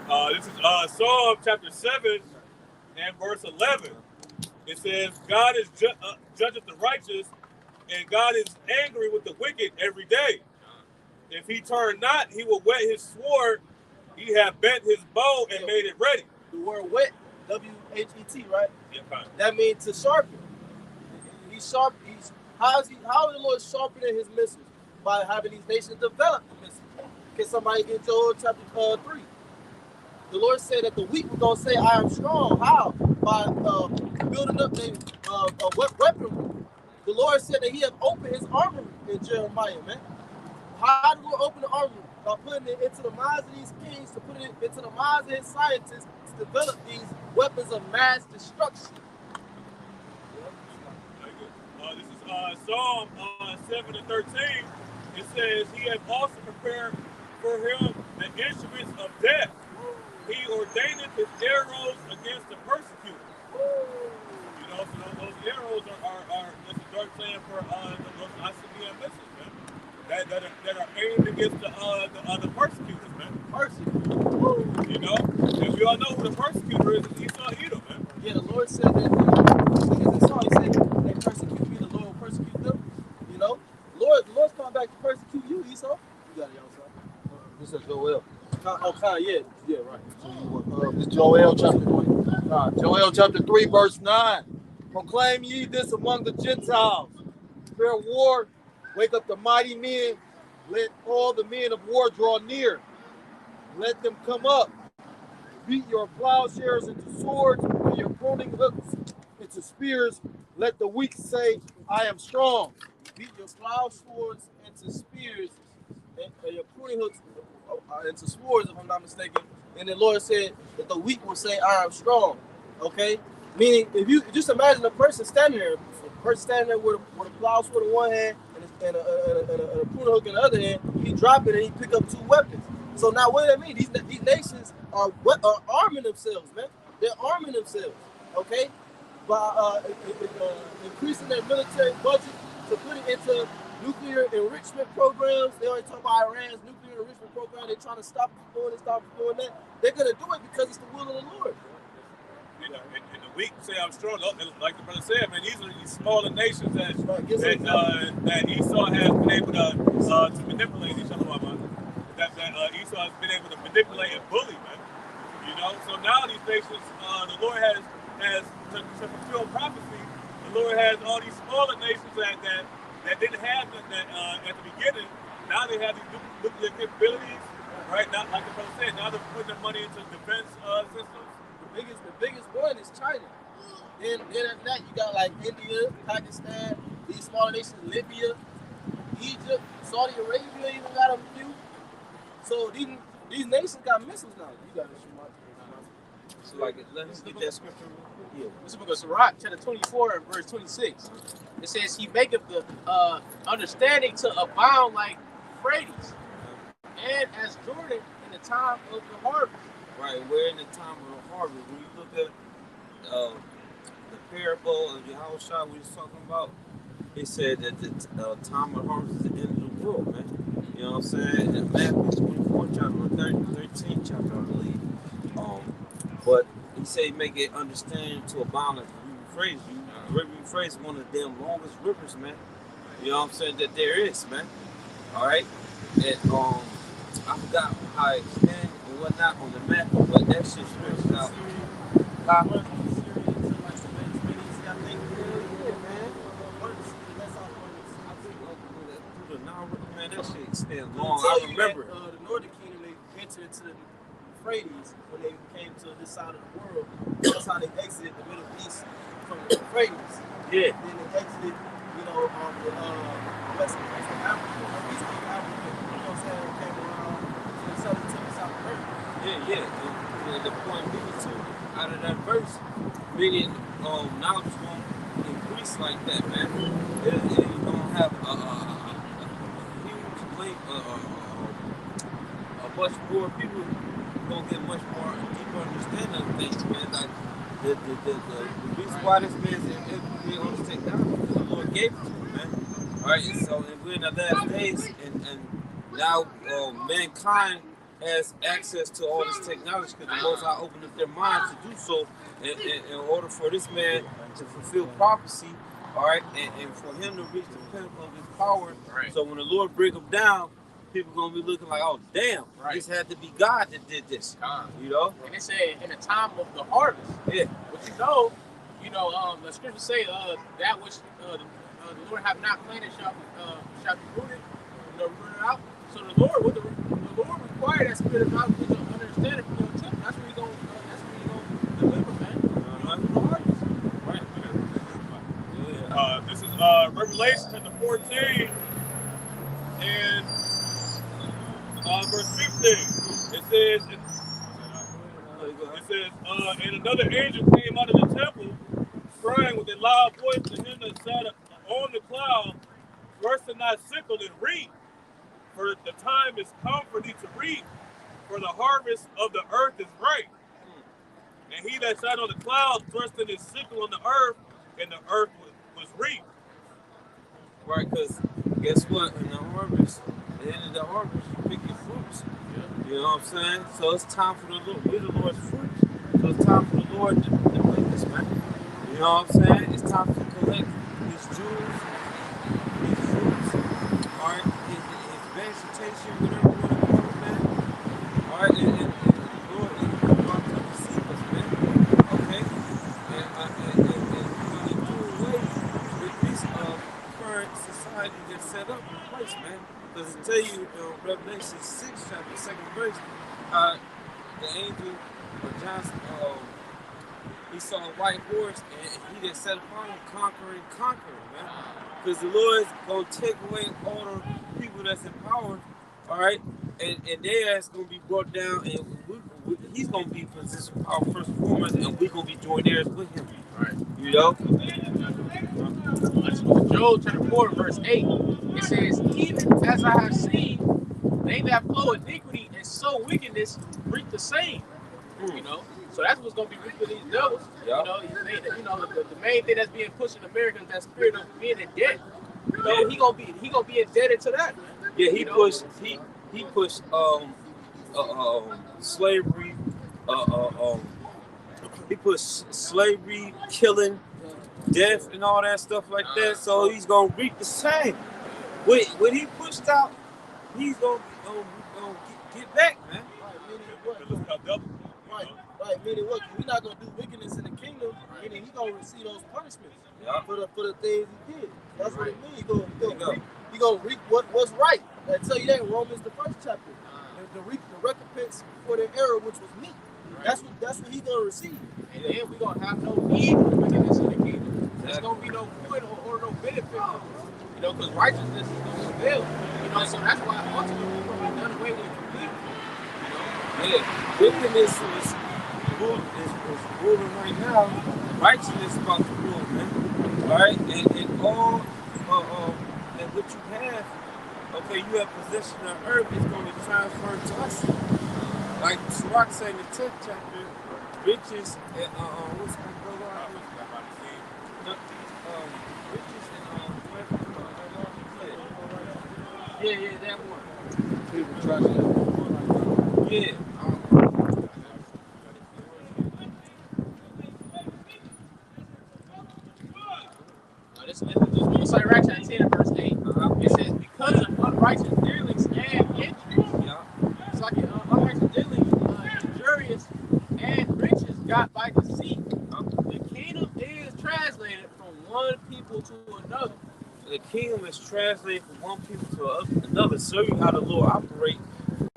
shine. This is Psalm chapter 7 and verse 11. It says, God is judgeth the righteous, and God is angry with the wicked every day. If he turn not, he will whet his sword. He hath bent his bow and made it ready. The word whet, W-H-E-T, right? Yeah, fine. That means to sharpen. He's sharp. How is the Lord sharpening his missiles? By having these nations develop the missiles. Can somebody get Joel chapter 3? The Lord said that the weak were going to say, I am strong. How? By building up their weaponry. The Lord said that he had opened his armory in Jeremiah, man. How do we open the armory? By putting it into the minds of these kings, to put it into the minds of his scientists, to develop these weapons of mass destruction. This is Psalm 7 and 13. It says, he hath also prepared for him the instruments of death. He ordaineth his arrows against the persecutor. You know, so those arrows are just a dark saying for those ICBM missiles, man. That are aimed against the persecutors, man. Persecutors. You know? And we all know who the persecutor is Esau Edom, man. Yeah, the Lord said that he said they persecute me, the Lord will persecute them. You know? The Lord's coming back to persecute you, Esau. You got it, y'all, son. This is Joel. Yeah, right. So this Joel chapter 3, verse 9. Proclaim ye this among the Gentiles. Prepare war, wake up the mighty men. Let all the men of war draw near. Let them come up. Beat your plowshares into swords and your pruning hooks into spears. Let the weak say, I am strong. Beat your plow swords into spears and your pruning hooks into swords, if I'm not mistaken. And the Lord said that the weak will say, I am strong. Okay? Meaning, if you just imagine a person standing there with a plow sword in one hand and a pruning hook in the other hand, he drop it and he pick up two weapons. So now what does that mean? These nations are arming themselves, man. They're arming themselves, okay? By increasing their military budget to put it into nuclear enrichment programs. They already talk about Iran's nuclear enrichment program. They're trying to stop them doing that. They're going to do it because it's the will of the Lord. You know, and the weak say I'm strong. Like the brother said, man, these are these smaller nations that Esau has been able to manipulate each other. That Esau has been able to manipulate and bully, man. You know, so now these nations, the Lord has to fulfill prophecy. The Lord has all these smaller nations that didn't have that at the beginning. Now they have these nuclear capabilities, right? Now, like the brother said, now they're putting their money into defense systems. The biggest one is China. Then after that, you got like India, Pakistan, these smaller nations, Libya, Egypt, Saudi Arabia even got a few. So these nations got missiles now. You got to shoot my. So like, let's get that scripture. Yeah. This is the book of Sirach, chapter 24, verse 26. It says, he maketh the understanding to abound like Euphrates, and as Jordan in the time of the harvest. Right, we're in the time of the harvest. When you look at the parable of Yahushua we was talking about, it said that the time of the harvest is the end of the world, man. You know what I'm saying? In Matthew 24 chapter, 13 chapter, I believe. But he said make it understand to abound like Euphrates. River Euphrates is one of the damn longest rivers, man. You know what I'm saying? That there is, man. All right? And I forgot how it extended and whatnot on the map, but that shit stretches out. Man, that shit extends long. I remember. The Northern Kingdom, they entered into the Euphrates when they came to this side of the world. That's how they exited the Middle East from the Euphrates. Yeah. Then they exited, on the west coast of Africa, east coast of Africa. You know what I'm saying? Came around to the southern tip of South America. Yeah. And the point being, too, out of that verse, meaning knowledge won't increase like that, man. It's gonna have a huge link, a much more people gonna get much more deeper understanding of things, man. Like the reason why this man is on this technology, because the Lord gave it to him, man. All right, and so and we're in the last days, and now mankind has access to all this technology because the Most High opened up their minds to do so in order for this man to fulfill prophecy, all right, and for him to reach the pinnacle of his power. Right. So when the Lord bring him down, people gonna be looking like, oh damn, this had to be God that did this. You know? And it said in the time of the harvest. Yeah. But the scriptures say that which the Lord have not planted shall be rooted, rooted out. So the Lord required that spirit of knowledge and understanding from your children. That's where He's gonna deliver, man. The harvest. Right. This is Revelation chapter 14 and verse 15. It says, and another angel came out of the temple, crying with a loud voice to him that sat on the cloud, thrust not sickle and reap, for the time is come for thee to reap, for the harvest of the earth is ripe. And he that sat on the cloud thrusted his sickle on the earth, and the earth was reaped. Right, because guess what? In the harvest, at the end of the harvest, you pick your fruits. You know what I'm saying? So it's time for the Lord. We're the Lord's fruits. So it's time for the Lord to collect this, man. You know what I'm saying? It's time to collect these jewels, these fruits, all right? His vegetation, whatever you want to call it, man. All right, and the Lord is about to receive us, man. Okay? And we do away with this current society that's set up in place, man. Because to tell you, Revelation 6, chapter 2nd verse, the angel of Johnson, he saw a white horse, and he that sat upon him conquering, man. Because the Lord is going to take away all the people that's in power, all right? And their ass going to be brought down, and he's going to be in position of power first and foremost, and we're going to be joined theirs with him. Right. You know? Joel chapter 4, verse 8. It says, even as I have seen, they that flow iniquity and sow wickedness reap the same. You know? So that's what's going to be reaped for these devils. Yeah. You know, the main thing that's being pushed in America is that spirit of being in debt. You know, he gonna be indebted to that. Yeah, he pushed slavery, he pushed slavery, killing, death, and all that stuff like that. So he's gonna reap the same. When he pushed out, he's gonna get back, man. Right, meaning what? We're not gonna do wickedness in the kingdom, meaning he's gonna receive those punishments for the things he did. That's what it means. He gonna reap what's right. I tell you that in Romans the 1st chapter. The recompense for their error, which was me. That's what he's gonna receive. And then we're gonna have no need for wickedness in the kingdom. There's gonna be no good or no benefit from it. You know, because righteousness is gonna prevail. You know, so that's why ultimately we're gonna be done away with completely. Yeah, wickedness is ruling right now. Righteousness is about to rule, man. All right, and all and what you have, okay, you have possession of earth is going to be transferred to us. Like Sirach said in the 10th chapter, riches and what's going to go on? Riches and yeah, that one. People trust him. Yeah. This Sirach chapter 10 verse 8. It says, because of unrighteous dealings and interest. It's like unrighteous dealings, injurious, and riches got by deceit. The kingdom is translated from one people to another. The kingdom is translated from one people to another. So you how the Lord operate.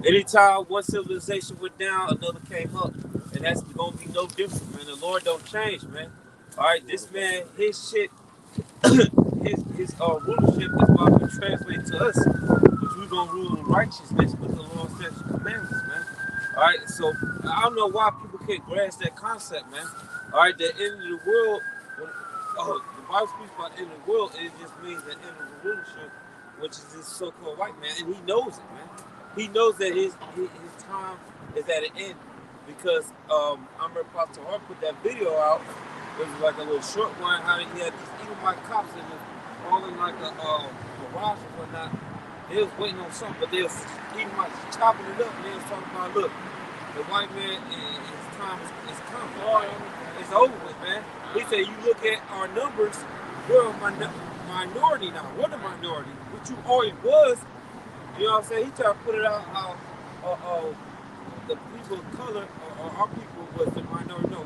Anytime one civilization went down, another came up. And that's going to be no different, man. The Lord don't change, man. All right, this man, his shit, his rulership is about to translate to us. But we're going to rule in righteousness with the Lord's statutes and commandments, man. All right, so I don't know why people can't grasp that concept, man. All right, the end of the world. The Bible speaks about the end of the world. It just means the end of the rulership, which is this so-called white man, and he knows it, man. He knows that his time is at an end because I remember Pastor Hart put that video out. It was like a little short one. How he had these Edomite cops in the all in like a garage or whatnot. They was waiting on something, but they was Edomites chopping it up. And they was talking about, look, the white man, his time is coming. It's over with, man. He said, you look at our numbers, we're a minority now. We're the minority, which you always was. You know what I'm saying? He tried to put it out how the people of color, or our people, was the minority. No,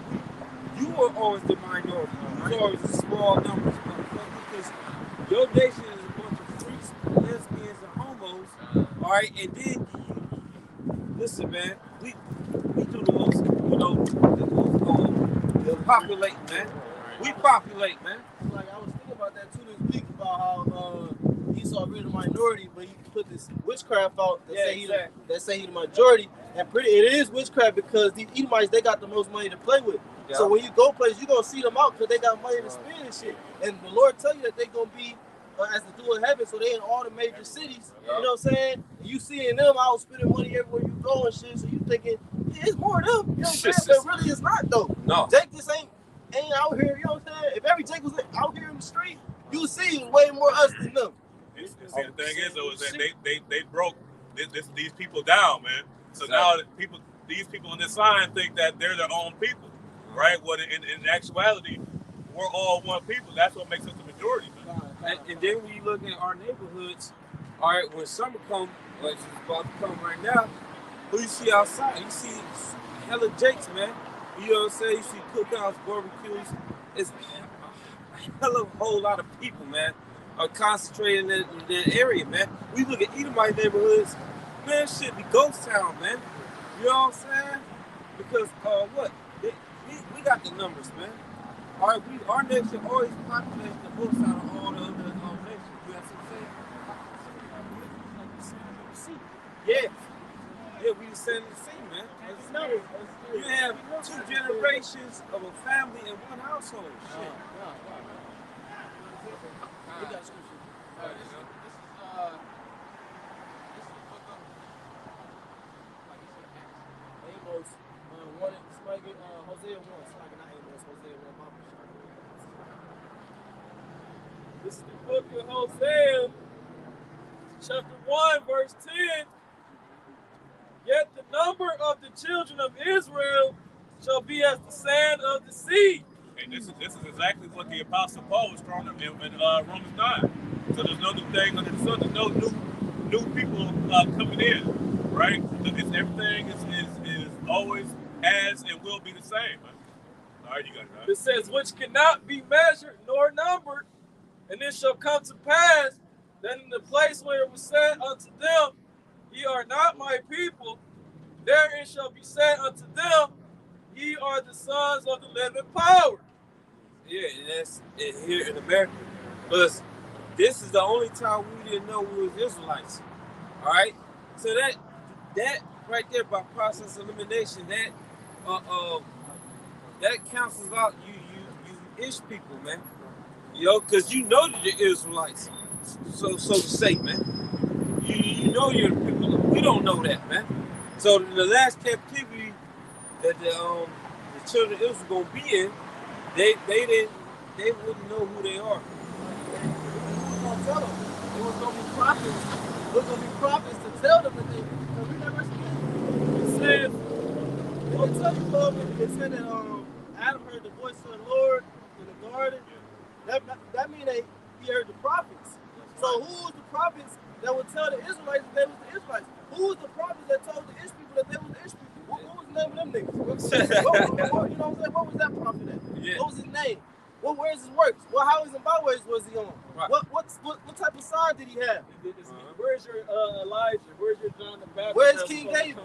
you were always the minority. You were always the small numbers. Because your nation is a bunch of freaks, lesbians, and homos. All right, and then, listen, man, we do the most, the populate, man. We populate, man. Like I was thinking about that too this week about how Esau really the minority, but he put this witchcraft out that say he the majority, and it is witchcraft because these Edomites they got the most money to play with. Yeah. So when you go places, you're gonna see them out because they got money to spend and shit. And the Lord tell you that they gonna be as the door of heaven, so they in all the major cities. Yeah. You know what I'm saying? You seeing them out spending money everywhere you go and shit. So you thinking it's more of them. You know what I'm saying? But really, it's not though. No. Jake just ain't out here. You know what I'm saying? If every Jake was out here in the street, you see way more us than them. See, the thing is though, is that they broke these people down, man. So now these people on this sign think that they're their own people, right? Well, in actuality, we're all one people. That's what makes us the majority, man. And then when you look at our neighborhoods, all right, when summer comes, like it's about to come right now, who you see outside? You see hella Jakes, man. You know what I'm saying? You see cookouts, barbecues. It's a hell of a whole lot of people, man, are concentrated in that area, man. We look at Edomite neighborhoods, man, shit be ghost town, man. You know what I'm saying? Because we got the numbers, man. All right, our nation always populates the most out of all the other nations. You have something to say? Yeah, we descend the sea, man. You have 2 generations of a family in one household. Shit. We got scripture. This is the book of Amos. Somebody get Hosea 1. Somebody not Amos. Hosea 1. This is the book of Hosea, chapter 1, verse 10. Yet the number of the children of Israel shall be as the sand of the sea. And this is exactly what the Apostle Paul was throwing in Romans 9. So there's no new thing under the sun. There's no new people coming in, right? Everything is always as and will be the same. All right, you got it. Right? It says, which cannot be measured nor numbered, and it shall come to pass that in the place where it was said unto them, ye are not my people, there it shall be said unto them, ye are the sons of the living power. Yeah, and that's here in America. But this is the only time we didn't know we was Israelites. All right? So that right there, by process of elimination, that cancels out you ish people, man. You know, because you know that you're Israelites. So to say, man. You know you're people. We don't know that, man. So the last captivity that the children of Israel were gonna be in, they wouldn't know who they are. Who's gonna tell them? It was gonna be prophets. It was gonna be prophets to tell them that they. We never seen. It says, "Don't tell you, love." It said that Adam heard the voice of the Lord in the garden. That means he heard the prophets. So who's the prophets that would tell the Israelites that they was the Israelites? Who's the prophets that told the Ish people that they was the Ish people? What was the name of them niggas? You know what I'm saying? What was that prophet at? Yeah. What was his name? Where's his works? How is and by ways was he on? Right. What type of sign did he have? Where's your Elijah? Where's your John the Baptist? Where's King David?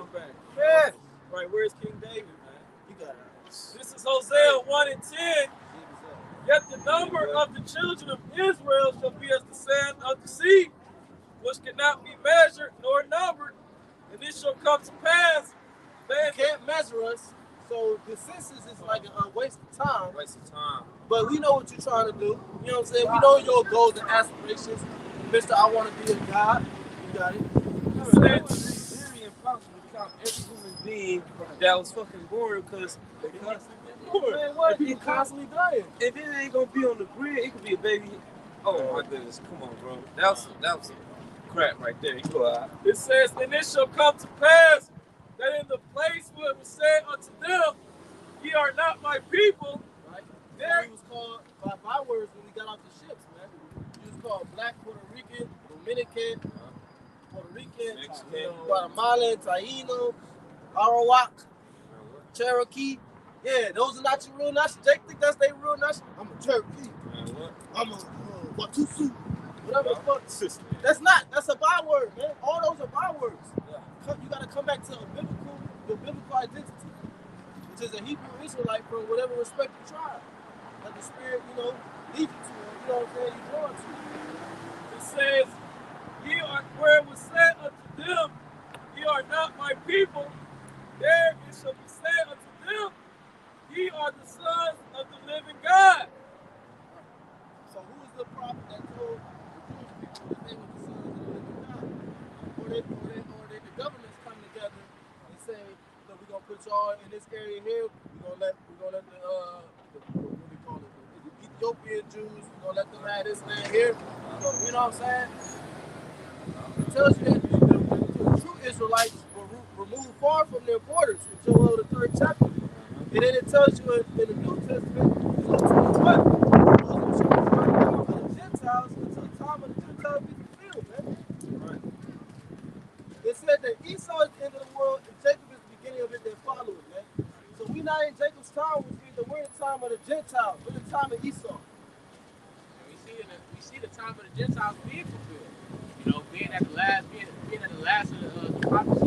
Yeah. Right, where's King David, man? You got it. This is Hosea 1 and 10. Yet the number of the children of Israel shall be as the sand of the sea, which cannot be measured nor numbered. And it shall come to pass You can't measure us. So the census is like a waste of time. Waste of time. But we know what you're trying to do. You know what I'm saying? We know your goals and aspirations. Mr. I want to be a God. You got it. It's very impossible to count every human being that was fucking born because Man, what? People constantly dying. if it ain't gonna be on the grid, it could be a baby. Oh my goodness, come on, bro. That was crap right there. You go out. It says, and it shall come to pass that in the place where it was said unto them, ye are not my people, Right? there We was called by bywords when we got off the ships, man. We was called Black, Puerto Rican, Dominican, Puerto Rican, Mexican. Guatemalan, Taino, Arawak, Cherokee. Yeah, those are not your real national. Jake think that's their real national. I'm a Cherokee. I'm a Watusu. Whatever the fuck. That's not. That's a byword, man. All those are bywords. You gotta come back to your biblical identity, which is a Hebrew Israelite from whatever respective tribe that the Spirit, leads you to. You know what I'm saying? You drawn to. it says, ye are where it was said unto them, ye are not my people, there it shall be said unto them, ye are the sons of the living God. So who is the prophet that told the Jewish people that they were the sons of the living God? Or did the governments come together and say, look, we're gonna put y'all in this area here. We're gonna let the what we call it, the Ethiopian Jews. We're gonna let them have this land here. So, you know what I'm saying? It tells you that the true Israelites were removed far from their borders in Joel the 3rd chapter. And then it tells you in the New Testament, what? The Gentiles until the time of the Gentiles be fulfilled, man. Right. It said that Esau is the end of the world and Jacob is the beginning of it, then follow it, man. So we not in Jacob's time, which means that we're in the time of the Gentiles. We're in the time of Esau. And we see the time of the Gentiles being fulfilled. You know, being at the last of the prophecy.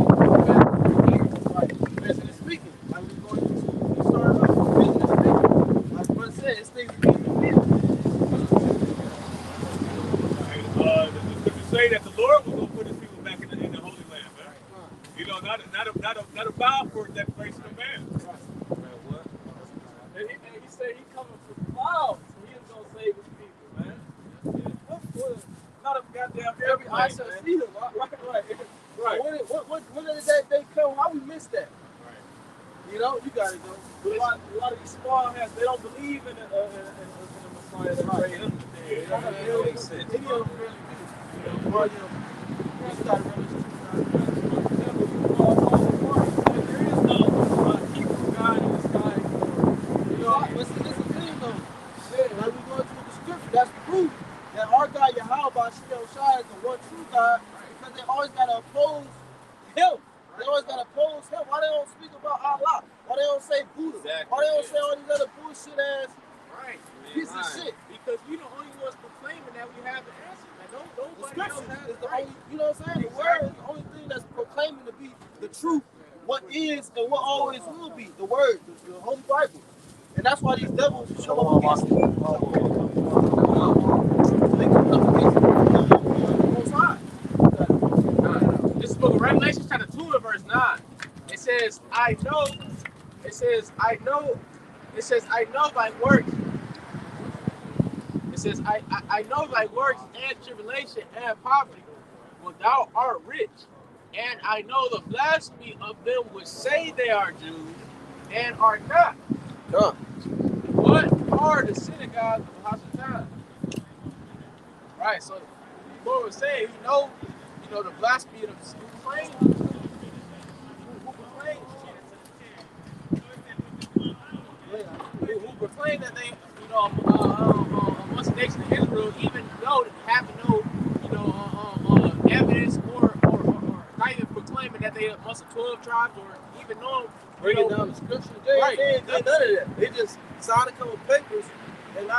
Right. Physically speaking. Like we're going to start off. Physically speaking. Like Brother said, it's things being fulfilled. The scriptures say that the Lord was going to put his people back in the Holy Land, man. You know, not a bow for a declaration of man. And he said he coming to clouds, so he is going to save his people, man. Not a goddamn Every eye airplane, shall man. see him. Right. When did that day come? How we missed that? Right. You know, you got it, though. But a lot of these small hats, they don't believe in the Messiah. That's right. That makes sense. Any of them really do. Well, you just got to relish There is no Hebrew God in the sky. What's the thing, though? Yeah, like we go through the scripture, that's proof that our God, Yahweh, Shai, is the one true God, because they always got to oppose him. They always got to oppose him. Why they don't speak about Allah? Why they don't say Buddha? Exactly. Why they don't say all these other bullshit ass Right. pieces of shit? Because we the only ones proclaiming that we have the answer, man. The Nobody else scriptures has is it. the Right. only, you know what I'm saying? The word is the only thing that's proclaiming to be the truth, what is and what always will be. The word, the Holy Bible. And that's why these devils show up against it. They come up against it. Most High. This is book of Revelation chapter 2 and verse 9. It says, I know thy works. It says, I know thy works and tribulation and poverty, but thou art rich. And I know the blasphemy of them which say they are Jews and are not. Come. What are the synagogues of Hasatan? Right, so the Lord was saying, the blasphemy of who proclaims who proclaim that they, amongst the nation of Israel, even though they have no, evidence or not even proclaiming that they amongst the 12 tribes or even knowing. Bringing down the scripture. They ain't done none of that. They just signed a couple of papers and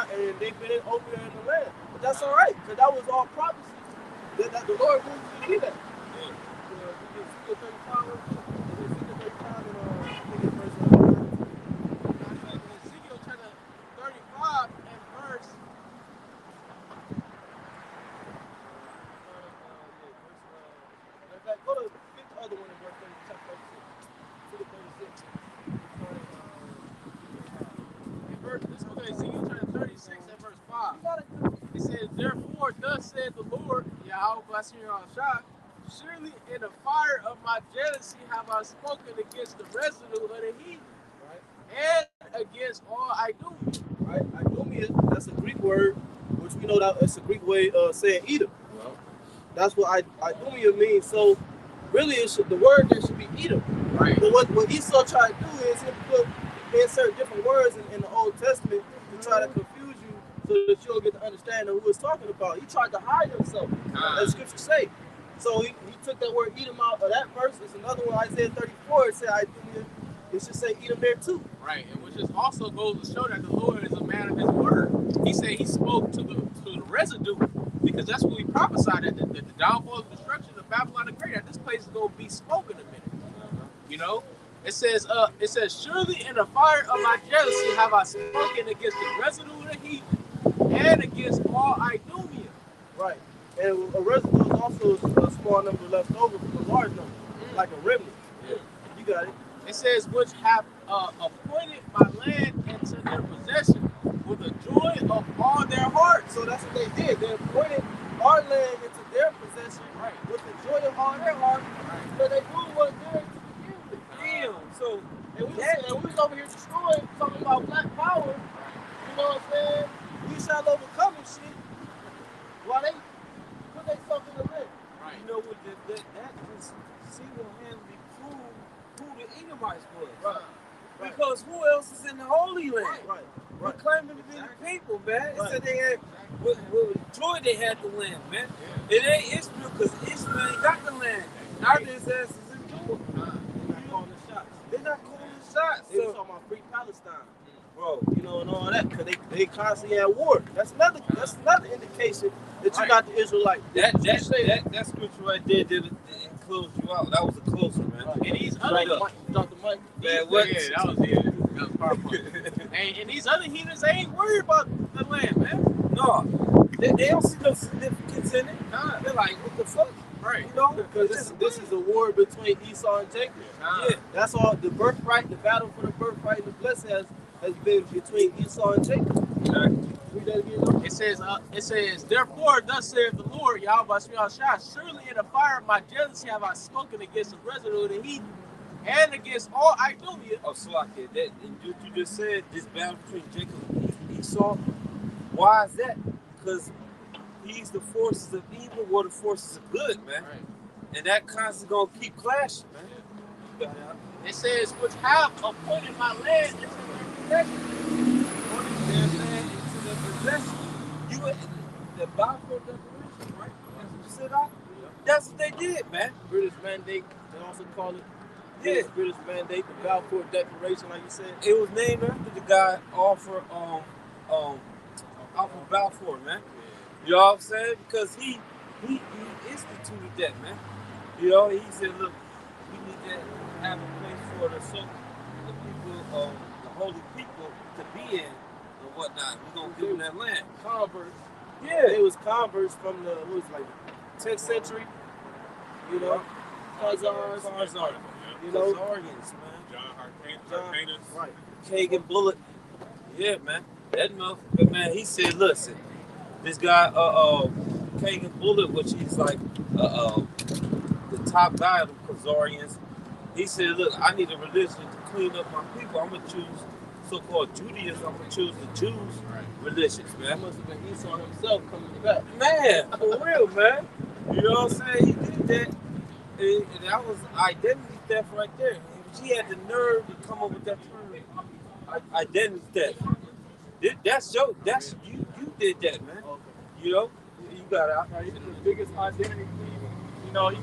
they've been over there in the land. But that's all right, because that was all prophecy. That the Lord wants you to do that. Ezekiel chapter 35 and verse. In fact, go to the other one in verse 36. thus said the Lord, Yahweh Basir al-Shah, surely in the fire of my jealousy have I spoken against the residue of the heathen, right? And against all I do. Right? Idumia, that's a Greek word, which we know that it's a Greek way of saying Edom. Well, That's what Idumia means. So really, the word there should be Edom. right. But what Esau tried to do is insert different words in the Old Testament to try to confuse you so that you don't get to understand who he's talking about. He tried to hide himself, as scriptures say. So he took that word Edom out of that verse. There's another one, Isaiah 34, it said Idumia. It should say Edom there too. Right, and which is also goes to show that the Lord is a man of his word. He said he spoke to the residue, because that's what we prophesied that the downfall of destruction of Babylon the Great, that this place is gonna be spoken a minute. You know? It says, surely in the fire of my jealousy have I spoken against the residue of the heathen and against all Idumea. Right. And a residue is also a small number left over from a large number, like a remnant. Yeah. You got it. It says, which have appointed my land into their possession with the joy of all their hearts. So that's what they did. They appointed our land into their possession, Right. with the joy of all their hearts, so they knew what theirs to begin with. Damn. So And we was over here destroying, talking about black power. You know what I'm saying? We shall overcome and shit. While they put themselves in the ring. Right. you know what? That just single-handedly proved who the Edomites was. Right. Because who else is in the Holy Land? Right. We're claiming to be the people, man. They Right. said they had, with Troy, they had the land, man. It ain't Israel, because Israel ain't got the land. Now this ass is in Jordan. They're not calling the shots. They're not calling the shots. They was So, talking about free Palestine. bro, You know, and all that, because they constantly at war. That's another indication that you got the Israelites. that scripture right there did close you out. That was a closer, man. Right. And these Right. other Drop the mic. Man, what? Yeah, that was powerful. and these other heathens, they ain't worried about the land, man. No, they don't see no significance in it. They're like, what the fuck? Right. You know? Because this is a war between Esau and Jacob. Yeah. That's all. The birthright, the battle for the birthright and the blessing has been between Esau and Jacob. Read that again. Though. It says, therefore, thus saith the Lord, Yahweh Basir Shah, surely in the fire of my jealousy have I spoken against the residue of the heathen and against all Idumea. Oh, Slakia, that you just said, this battle between Jacob and Esau, why is that? Because he's the forces of evil or the forces of good, man. Right. And that constantly gonna keep clashing, man. You got it. It says, which have appointed my land into their possession. Appointed their land into their possession. You were the Balfour Declaration, right? That's what you said out? That's what they did, man. British mandate, they also call it. Yeah. British mandate, the Balfour Declaration, like you said. It was named after the guy Alfred Balfour, man. You know what I'm saying? Because he instituted that, man. You know, he said, look, we need to have a place for the people, the holy people to be in and whatnot. We're gonna give them that land. Converts. Yeah. They was converts from the, what was it, like 10th century. You know, Khazars. You know, Khazarians, man. John Hyrcanus. Right. Kagan Bullet. Yeah, man. That motherfucker, man, he said, listen, this guy, Kagan Bullet, which he's like the top guy of the Khazarians, he said, look, I need a religion to clean up my people. I'm going to choose so-called Judaism. I'm going to choose the Jews' religions, That man. must have been Esau himself coming back. Man, for real, man. You know what I'm saying? He did that. And that was identity theft right there. He had the nerve to come up with that term, identity theft. That's you did that, man. You know, you got out. He's the biggest identity thief. You know, he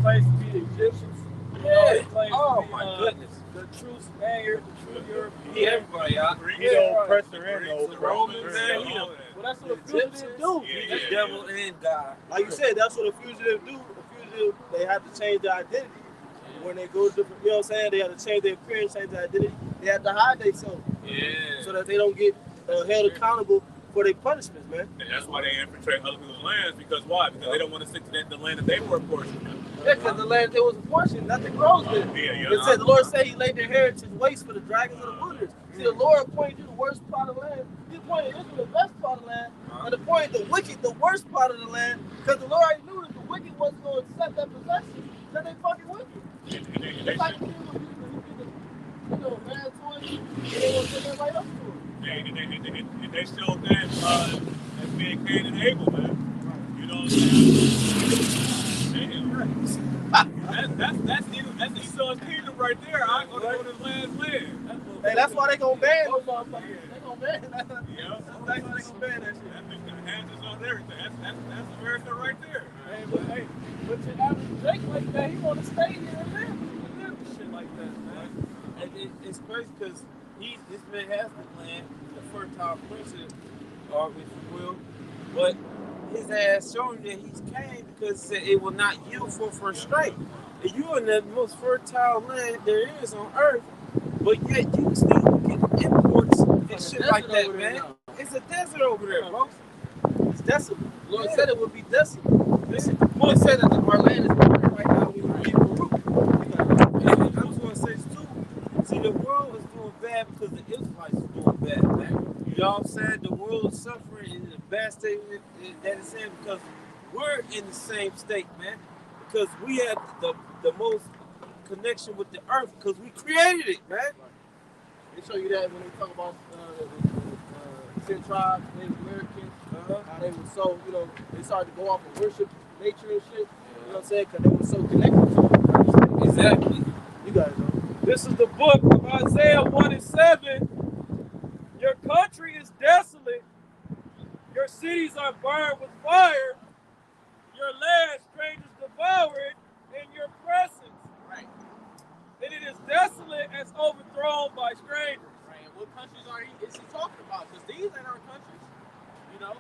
claims to be the Egyptians. You know, Yeah. he claims Oh to be, my goodness. the true Spaniard, the true European. He everybody out. He don't press her in, though. The Romans, man. He Well, that's what a the fugitive do. He's the devil and God. Like you said, that's what a fugitive do. A fugitive, they have to change their identity. When they go to different, you know what I'm saying? They have to change their appearance, change their identity. They have to hide themselves Yeah. so that they don't get held accountable for their punishments, man. And that's why they infiltrate other people's lands, because why? Because they don't want to stick to the land that they were a portion of. Yeah, because the land there was a portion, nothing grows there. Yeah. It said the Lord said He laid their heritage waste for the dragons of the wilderness. See, the Lord appointed you the worst part of the land. He appointed Israel the best part of the land, and appointed the wicked the worst part of the land, because the Lord already knew that the wicked wasn't going to accept that possession, because they fucking wicked. It's like you know, man towards you, and they want to take everybody else to it. They showed that as being Cain and Abel, man. You know what I'm saying? Damn. That's Esau's kingdom right there. I ain't gonna go to the last land. Hey, that's why they gonna ban those motherfuckers. They gonna ban that. Yeah. That's why they gonna ban that shit. That nigga got hands on everything. That's America right there. Hey, but your average Drake like that, he want to stay here and live and shit like that, man. And it's crazy because this man has the land, the fertile places, or if you will, but his ass showing that he's came because he said it will not yield for first straight. And you're in the most fertile land there is on earth, but yet you still get imports and shit like that, man. It's a desert over there, folks. It's desolate. The Lord said it would be desolate. Listen, the Lord said that our land is burning right now. We will give a root. And I was going to say this too. See, the world is doing bad because the Israelites are doing bad, man. You know what I'm saying? The world is suffering in the bad state that it's in because we're in the same state, man. Because we have the most connection with the earth because we created it, man. They show you that when they talk about the 10 tribes, Native Americans, how they were so, they started to go off and worship nature and shit. You know what I'm saying? Because they were so connected to it. Exactly. You guys know. This is the book of Isaiah 1:7. Your country is desolate. Your cities are burned with fire. Your land strangers devour it in your presence. Right. And it is desolate as overthrown by strangers. Right. And what countries is he talking about? Because these ain't our countries. You know,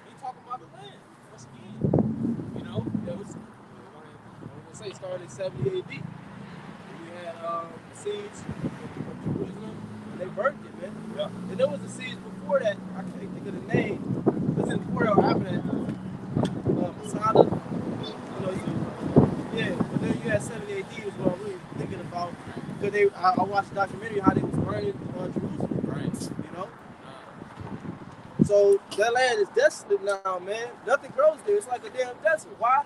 he talking about the land. Once again, It was, say, started in 70 AD. We had siege of Jerusalem, and they burnt it, man. Yeah. And there was a siege before that. I can't think of the name. Was it before that or after that? Masada. But then you had 70 AD is what I'm really thinking about. Because I watched a documentary how they was burning Jerusalem. right. So that land is desolate now, man. Nothing grows there. It's like a damn desert. Why?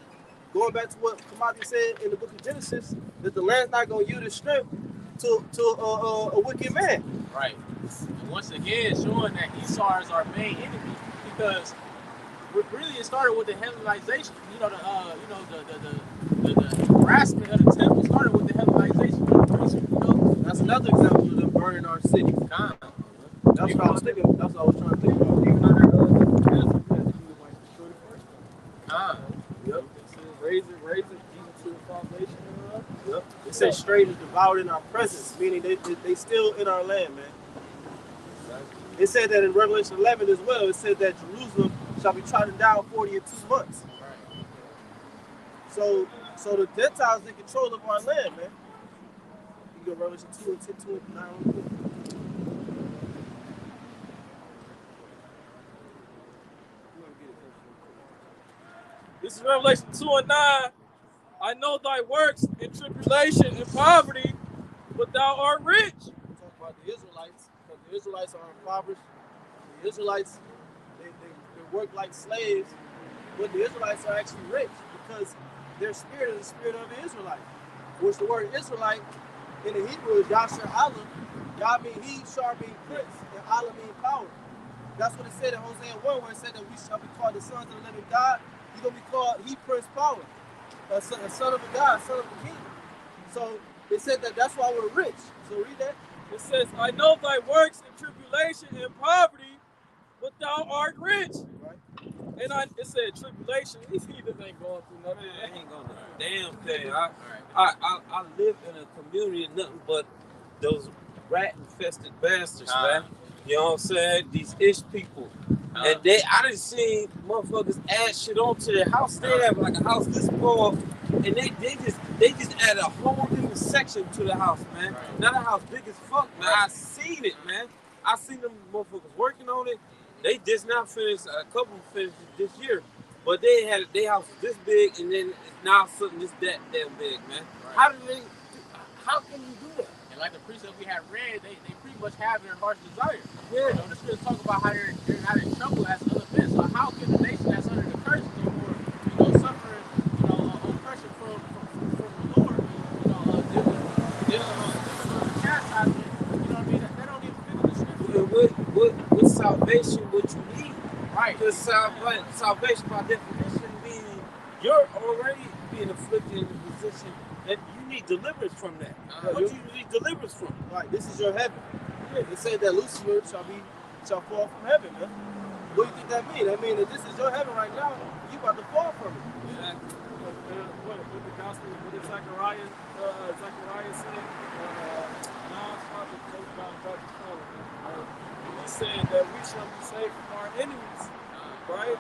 Going back to what Kamati said in the book of Genesis, that the land's not going to yield its strength to a wicked man. Right. And once again, showing that Esau is our main enemy, because it started with the Hellenization. The harassment of the temple started with the Hellenization of the priest. That's another example of them burning our city. That's what I was thinking. That's what I was trying to think about. Even under the Yep. Raise it, even to the foundation. Yep. It says strangers devoured in our presence, meaning they still in our land, man. It said that in Revelation 11 as well. It said that Jerusalem shall be trodden down 40 and 2 months. So the Gentiles in control of our land, man. You go Revelation 2 and 10, 2 and 9. This is Revelation 2 and 9. I know thy works in tribulation and poverty, but thou art rich. Talk about the Israelites, because the Israelites are impoverished. The Israelites, they work like slaves, but the Israelites are actually rich because their spirit is the spirit of the Israelite. Which the word Israelite in the Hebrew is Yasher Allah. Yah mean he, Shar mean prince, and Allah mean power. That's what it said in Hosea 1, where it said that we shall be called the sons of the living God. He's going to be called he, prince, power. A son of a God, son of the king. So it said that's why we're rich. So read that. It says, I know thy works in tribulation and poverty, but thou art rich. Right. And it said tribulation. These heathens ain't going through nothing. Man, I ain't going through a damn thing. I live in a community of nothing but those rat-infested bastards, man. You know what I'm saying? These ish people. And I done seen motherfuckers add shit onto their house. They have like a house this small, and they just add a whole different section to the house, man. Right. Now the house big as fuck, man. I seen it, man. I seen them motherfuckers working on it. They just now finished, a couple finished this year. but they house was this big, and then it's now something this that damn big, man. Right. How can you do that? And like the precept we had read, they pretty much have their heart's desire. Yeah. You know, the scriptures talk about how they're not in trouble as other men. So how can the nation that's under the curse no more, suffering, oppression from the Lord, dealing chastisement, you know what I mean? They don't even fit in the scripture. With salvation, what you need. Right. Because salvation, by definition, meaning you're already being afflicted in a position that you need deliverance from that. What do you need deliverance from? Right, this is your heaven. Yeah, it said that Lucifer shall fall from heaven, man. What do you think that means? That means that this is your heaven right now. You about to fall from it. Exactly. What the gospel? What did Zechariah said? No, it's probably close by Baptist college. He said that we shall be saved from our enemies, right?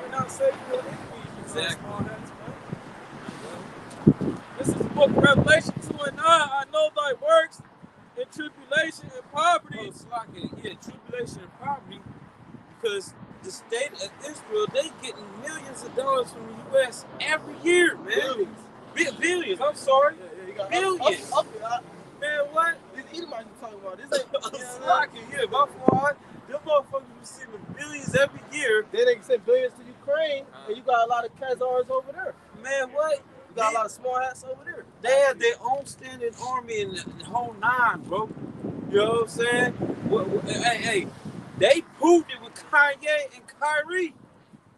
You're not saved from your enemies. Exactly. This is the book of Revelation 2:9. I know thy works in tribulation and poverty. Oh, it's like tribulation and poverty, because the state of Israel, they getting millions of dollars from the U.S. every year, man. Billions. I'm sorry. Billions. Man, what? These Edomites you talking about. This ain't. My fault. Them motherfuckers receiving billions every year. Then they send billions to Ukraine, and you got a lot of Khazars over there. Man, what? You got a lot of small hats over there. They have their own standing army in the whole nine, bro. You know what I'm saying? Hey, they proved it with Kanye and Kyrie.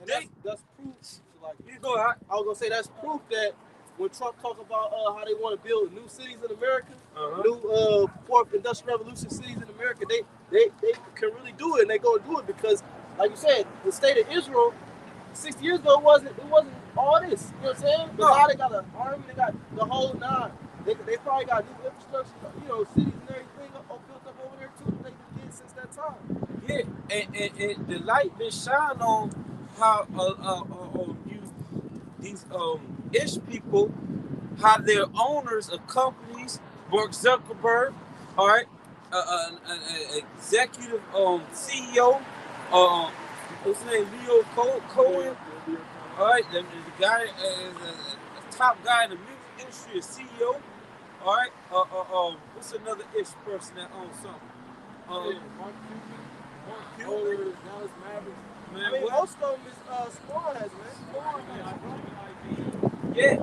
And that's proof. Like, you go out. I was gonna say that's proof that when Trump talk about how they want to build new cities in America, new fourth industrial revolution cities in America, they can really do it, and they go do it because, like you said, the state of Israel 60 years ago it wasn't all this. You know what I'm saying? But now they got an army, they got the whole nine. They probably got new infrastructure, cities and everything built up over there too. They did since that time. Yeah, and the light been shine on how these ish people, how they're owners of companies. Mark Zuckerberg, all right, an executive CEO, what's his name, Leo Cohen, all right, the guy is a top guy in the music industry, a CEO, all right, what's another ish person that owns something? Mark Cuban, Dallas Mavericks. Man, I mean, what? most of them is small heads, man. Yeah,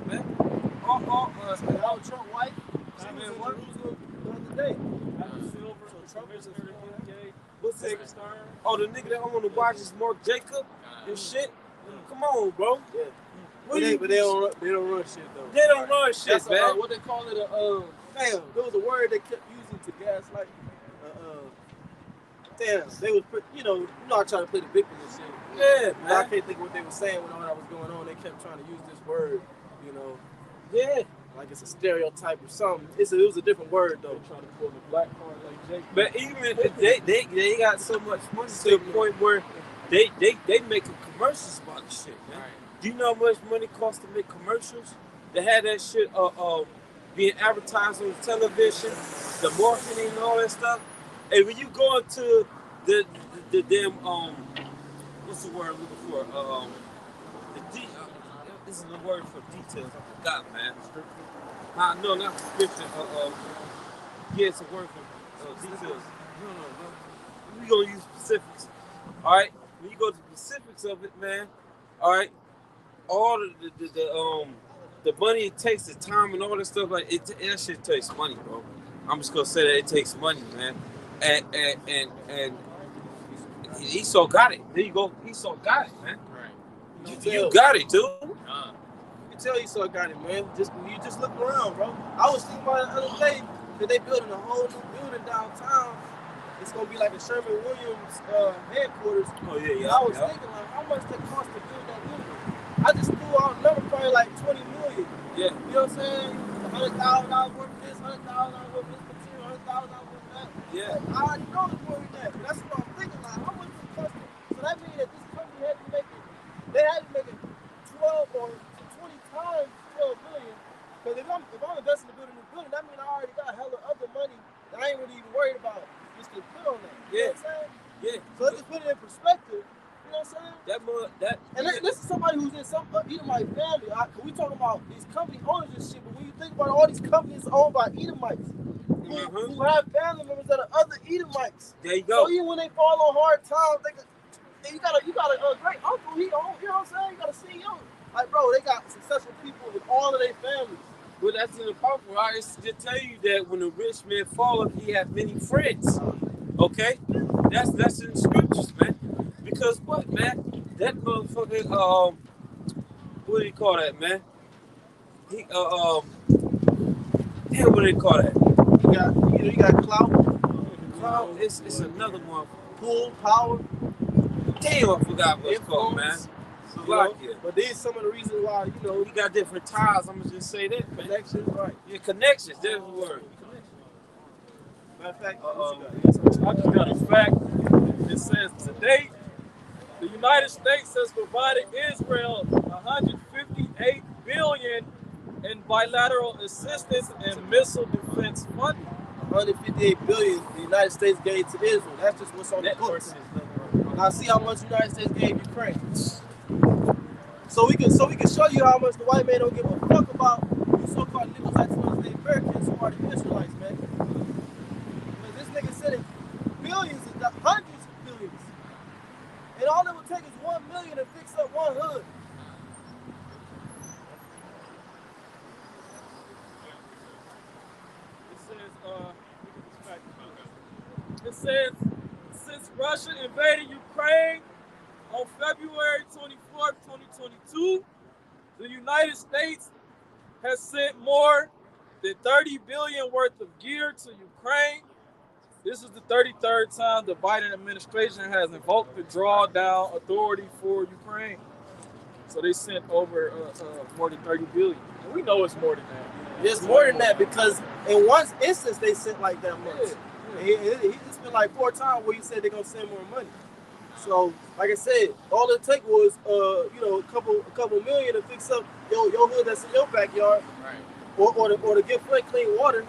man. Trump wife, she was in Jerusalem the other day. Adam Silver, Trump is What's that? Oh, the nigga that owned the watch is Mark Jacob and shit. Come on, bro. Yeah. But they don't run shit though. They don't run shit, That's man. what they call it. Damn, there was a word they kept using to gaslight. Damn, they was, I trying to play the victim and shit. Yeah, man. I can't think of what they were saying when all that was going on. They kept trying to use this word, Yeah. like it's a stereotype or something. It was a different word though. trying to pull the black card like Jake. But even if they got so much money to the point where they making commercials about the shit, man. Right. Do you know how much money costs to make commercials? They had that shit being advertised on television, the marketing and all that stuff. And when you go into the damn what's the word I'm looking for? This is the word for details. I forgot, man. No, not description. Yeah, it's a word for details. No. We gonna use specifics. All right. When you go to the specifics of it, man. All right. All the money it takes, the time and all that stuff, like that shit takes money, bro. I'm just gonna say that it takes money, man. And Esau got it. There you go. Esau got it, man. Right. You got it, dude. You can tell Esau got it, man. You just look around, bro. I was thinking about it the other day that they building a whole new building downtown. It's gonna be like a Sherman Williams headquarters. Oh yeah. And I was thinking like, how much that cost to build that building? I just threw out a number, probably like $20 million. Yeah. You know what I'm saying? $100,000 worth of this, $100,000 worth of this material, $100,000 worth of that. Yeah. Like, I already know it's more than that. But that's what I'm thinking. Like, how much it cost? So that means that this company had to make it. They had to make it 12 or 20 times 12 million. Because if I'm investing in building a new building, that means I already got hella other money that I ain't really even worried about just to put on that. You know what I'm saying? Yeah. So let's just put it in perspective. You know what I'm saying? talking about these company owners and shit, but when you think about all these companies owned by Edomites, who have family members that are other Edomites. There you go. So even when they fall on hard times, you got a great uncle. He own, you know what I'm saying? You got a CEO. Like, bro, they got successful people in all of their families. Well, that's in the Bible. I used to tell you that when a rich man falleth, he have many friends. Okay, that's in the scriptures, man. Because what, man? That motherfucker, what do you call that, man? He, damn, what do they call that? You got clout. Cloud, it's another one. Pull, power. Damn, I forgot what it's called, man. But these some of the reasons why, we got different ties. I'm gonna just say that, man. Connections, right? Yeah, connections. There's the word. Matter of fact, I just got a fact. It says today, the United States has provided Israel 158 billion in bilateral assistance and missile defense funding. 158 billion the United States gave to Israel. That's just what's on the books. Now see how much the United States gave Ukraine. So we can show you how much the white man don't give a fuck about you so-called niggas like the Americans who are the Israelites, man. Because this nigga said it billions and hundreds of billions. And all it would take is 1 million to fix up one hood. It says, since Russia invaded Ukraine on February 24th, 2022, the United States has sent more than 30 billion worth of gear to Ukraine. This is the 33rd time the Biden administration has invoked the drawdown authority for Ukraine. So they sent over more than 30 billion. And we know it's more than that. It's more than that because in one instance they sent like that much. Yeah. He just been like 4 times where he said they're gonna send more money. So, like I said, all it take was a couple million to fix up your hood that's in your backyard, right? Or to get clean water,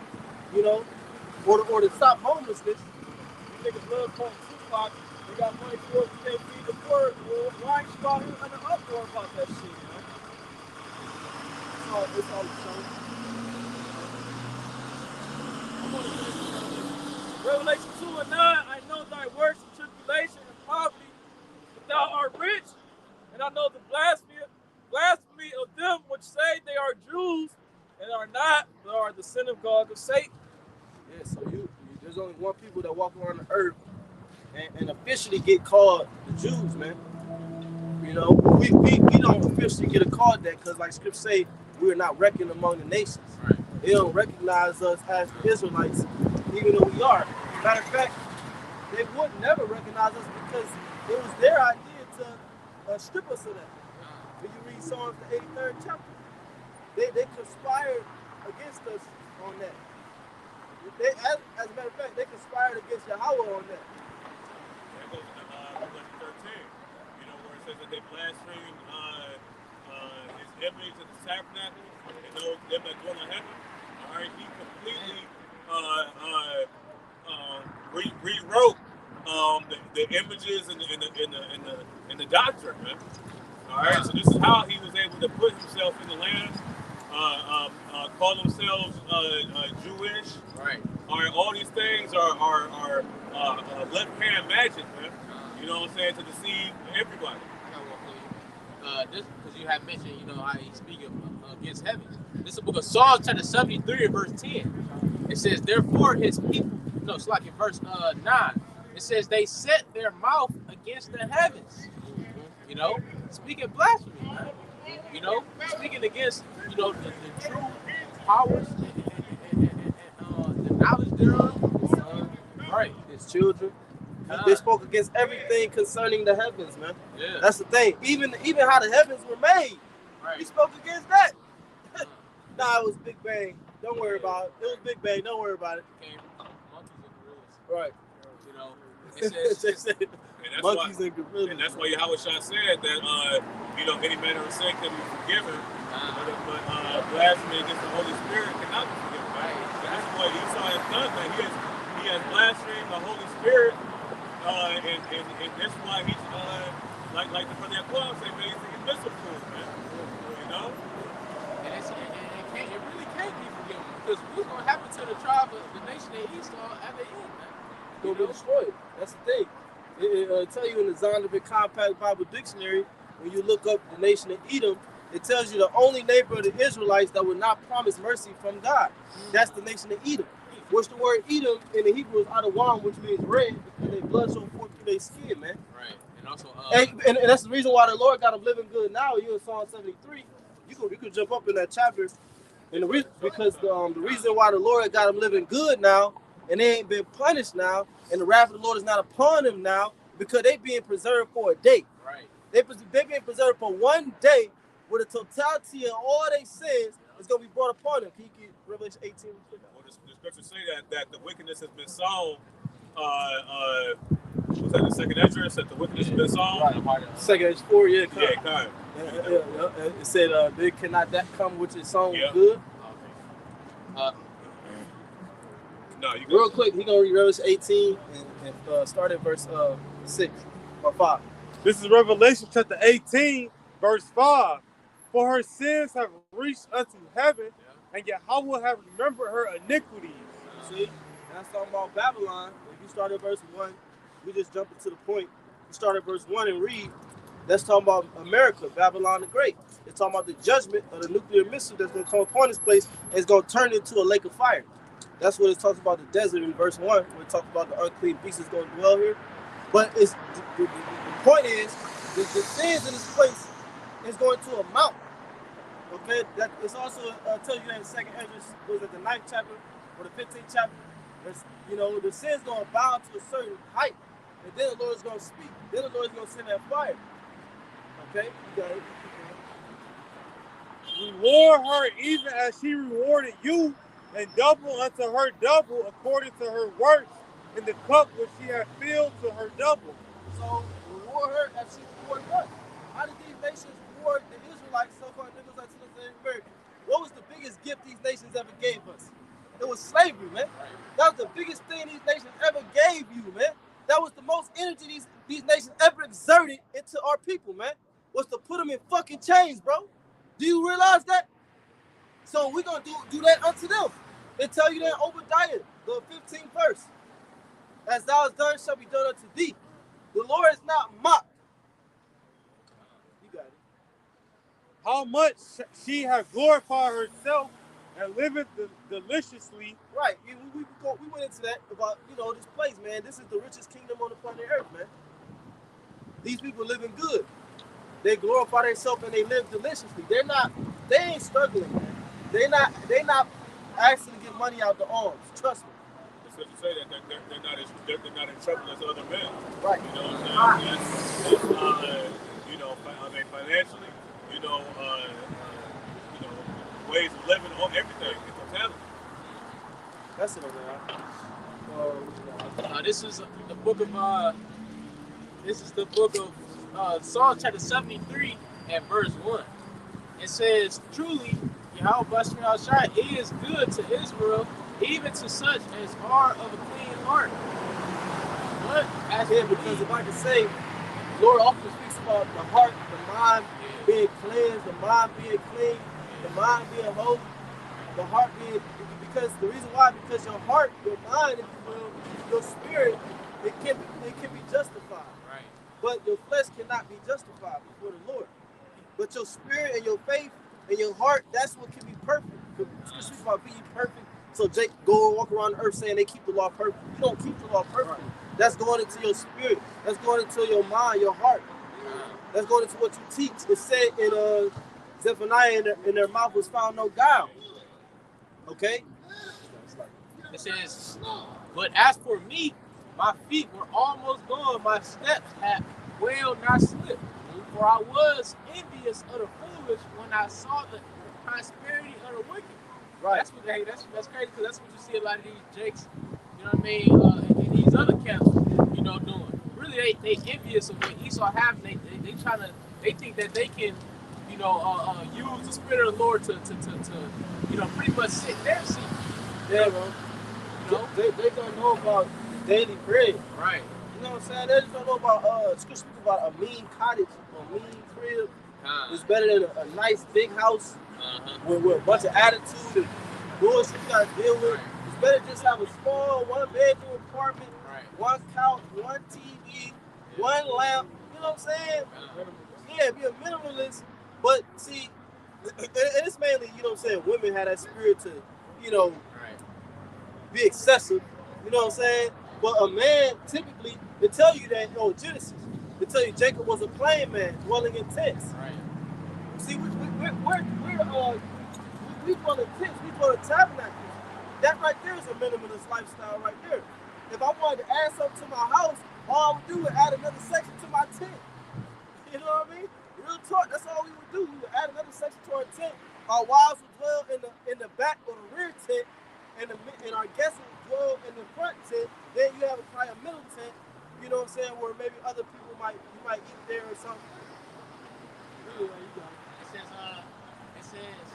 or to stop homelessness. You niggas love calling Tupac. They got money for it. They feed the poor. Well, why ain't you out here in the uproar about that shit, man? It's all the same. Revelation 2 and 9, I know thy works and tribulation and poverty, but thou art rich, and I know the blasphemy of them which say they are Jews and are not, but are the synagogue of Satan. Yeah, so there's only one people that walk around the earth and officially get called the Jews, man. We don't officially get called that because, like Scripture say, we are not reckoned among the nations. Right. They don't recognize us as the Israelites, even though we are. Matter of fact, they would never recognize us because it was their idea to strip us of that. When you read Psalms, the 83rd chapter, they conspired against us on that. As a matter of fact, they conspired against Yahweh on that. That goes to Revelation 13, where it says that they blasphemed his image of the tabernacle and those them that dwell in heaven. All right, he completely rewrote the images and the doctrine, man. All right, so this is how he was able to put himself in the land, call themselves Jewish. Right. All right, all these things are left-hand magic, man. You know what I'm saying, to deceive everybody. This because you have mentioned, how he speaks against heaven. This is the book of Psalms, chapter 73, and verse 10. It says, therefore his people, it's like in verse 9. It says, they set their mouth against the heavens. Speaking blasphemy, man. Speaking against, the true powers and the knowledge thereof. Right. His children. They spoke against everything concerning the heavens, man. Yeah. That's the thing. Even how the heavens were made. Right. He spoke against that. Nah, it was Big Bang. Don't worry about it. It was Big Bang. Don't worry about it. Came from monkeys and gorillas. Right. It says monkeys and gorillas. And that's why Yahweh Shah said that any manner of sin can be forgiven, but blasphemy against the Holy Spirit cannot be forgiven. Right? And that's what Esau has done. That he has blasphemed the Holy Spirit, and that's why he's like the brother Aquam said, man, he's a missile fool, man. it really can't be forgiven because what's gonna happen to the tribe of the nation of Esau at the end, man? It's gonna be destroyed. That's the thing. It tell you in the Zondervan Compact Bible Dictionary, when you look up the nation of Edom, it tells you the only neighbor of the Israelites that would not promise mercy from God. That's the nation of Edom. Which the word Edom in the Hebrew is Adawam, which means red, because their blood so forth through their skin, man. Right. And also, And that's the reason why the Lord got them living good now. You in Psalm 73. You could jump up in that chapter, and the reason why the Lord got them living good now, and they ain't been punished now, and the wrath of the Lord is not upon them now, because they being preserved for a day. right. They being preserved for one day, where the totality of all their sins is going to be brought upon them. Can you get Revelation 18? Well, the scriptures say that the wickedness has been sown. Was that the second address that the wickedness has been sown? Right. Second is 4, yeah. Yeah, kind. Yeah. It said, "There cannot that come which is sown Yeah. good." Okay. No, you Real quick, he gonna read Revelation 18 and start at verse 6 or 5. This is Revelation chapter 18, verse 5. For her sins have reached unto heaven, and Yahweh have remembered her iniquities. See, that's talking about Babylon. If you start at verse 1, we just jump into the point. You start at verse 1 and read. That's talking about America, Babylon the Great. It's talking about the judgment of the nuclear missile that's going to come upon this place, and it's going to turn into a lake of fire. That's what it talks about the desert in verse 1, where it talks about the unclean beast is going to dwell here. But it's the point is, the sins in this place is going to amount. Okay, that it's also tells you that in the second Ezra, was it the 9th chapter or the 15th chapter? That's, the sin's going to bow to a certain height, and then the Lord is going to speak. Then the Lord is going to send that fire. Okay, you got it. Reward her even as she rewarded you, and double unto her double according to her works in the cup which she had filled to her double. So reward her as she rewarded us. How did these nations reward the Israelites, so-called niggas like in America? What was the biggest gift these nations ever gave us? It was slavery, man. That was the biggest thing these nations ever gave you, man. That was the most energy these nations ever exerted into our people, man. Was to put them in fucking chains, bro. Do you realize that? So we're gonna do that unto them. They tell you that in Obadiah, the 15th verse. As thou hast done shall be done unto thee. The Lord is not mocked. You got it. How much she hath glorified herself and liveth deliciously. Right. We went into that about, this place, man. This is the richest kingdom on the planet Earth, man. These people living good. They glorify themselves and they live deliciously. They ain't struggling, man. They not asking to get money out the arms. Trust me. It's good to say that they're not in trouble as other men. Right. You know what I'm saying? It's financially, ways of living, everything in totality. That's it over there. This is the book of Psalm chapter 73 and verse 1. It says, truly, Yahweh is good to Israel, even to such as are of a clean heart. But because if I can say, Lord often speaks about the heart, the mind being cleansed, the mind being clean, the mind being holy, the heart being, because the reason why, because your heart, your mind, if you will, your spirit, it can be justified. right. But your flesh cannot be justified before the Lord. But your spirit and your faith and your heart, that's what can be perfect. Scripture speaks about being perfect. So Jake go and walk around the earth saying they keep the law perfect. You don't keep the law perfect. Right. That's going into your spirit. That's going into your mind, your heart. That's going into what you teach. It said in Zephaniah, in their mouth was found no guile. Okay? It says, but as for me, my feet were almost gone, my steps had well not slipped. For I was envious of the foolish when I saw the prosperity of the wicked. Right. That's crazy, because that's what you see a lot of these Jakes, you know what I mean, and these other camps, doing. Really, they envious of what Esau have. They think that they can, use the spirit of the Lord to pretty much sit their seat. Yeah, bro. They don't know about daily bread. Right. You know what I'm saying? They just don't know about scripture about a mean cottage or mean crib It's better than a nice big house with a bunch of attitude and bullshit you gotta deal with. It's better just have a small 1-bedroom apartment, one couch, one TV, one lamp. You know what I'm saying? Yeah, be a minimalist. But see, and it's mainly, you know what I'm saying, women have that spirit to, you know, be excessive. You know what I'm saying? But a man, typically, they tell you that, Genesis, they tell you Jacob was a plain man, dwelling in tents. See, we dwell in tents, we dwell in tabernacles. That right there is a minimalist lifestyle right there. If I wanted to add something to my house, all I would do is add another section to my tent. You know what I mean? Real talk, that's all we would do. We would add another section to our tent. Our wives would dwell in the back or the rear tent, and our guests would dwell in the front tent. Then you have probably a middle tent, you know what I'm saying, where maybe other people might eat there or something. Anyway, you got it. It says,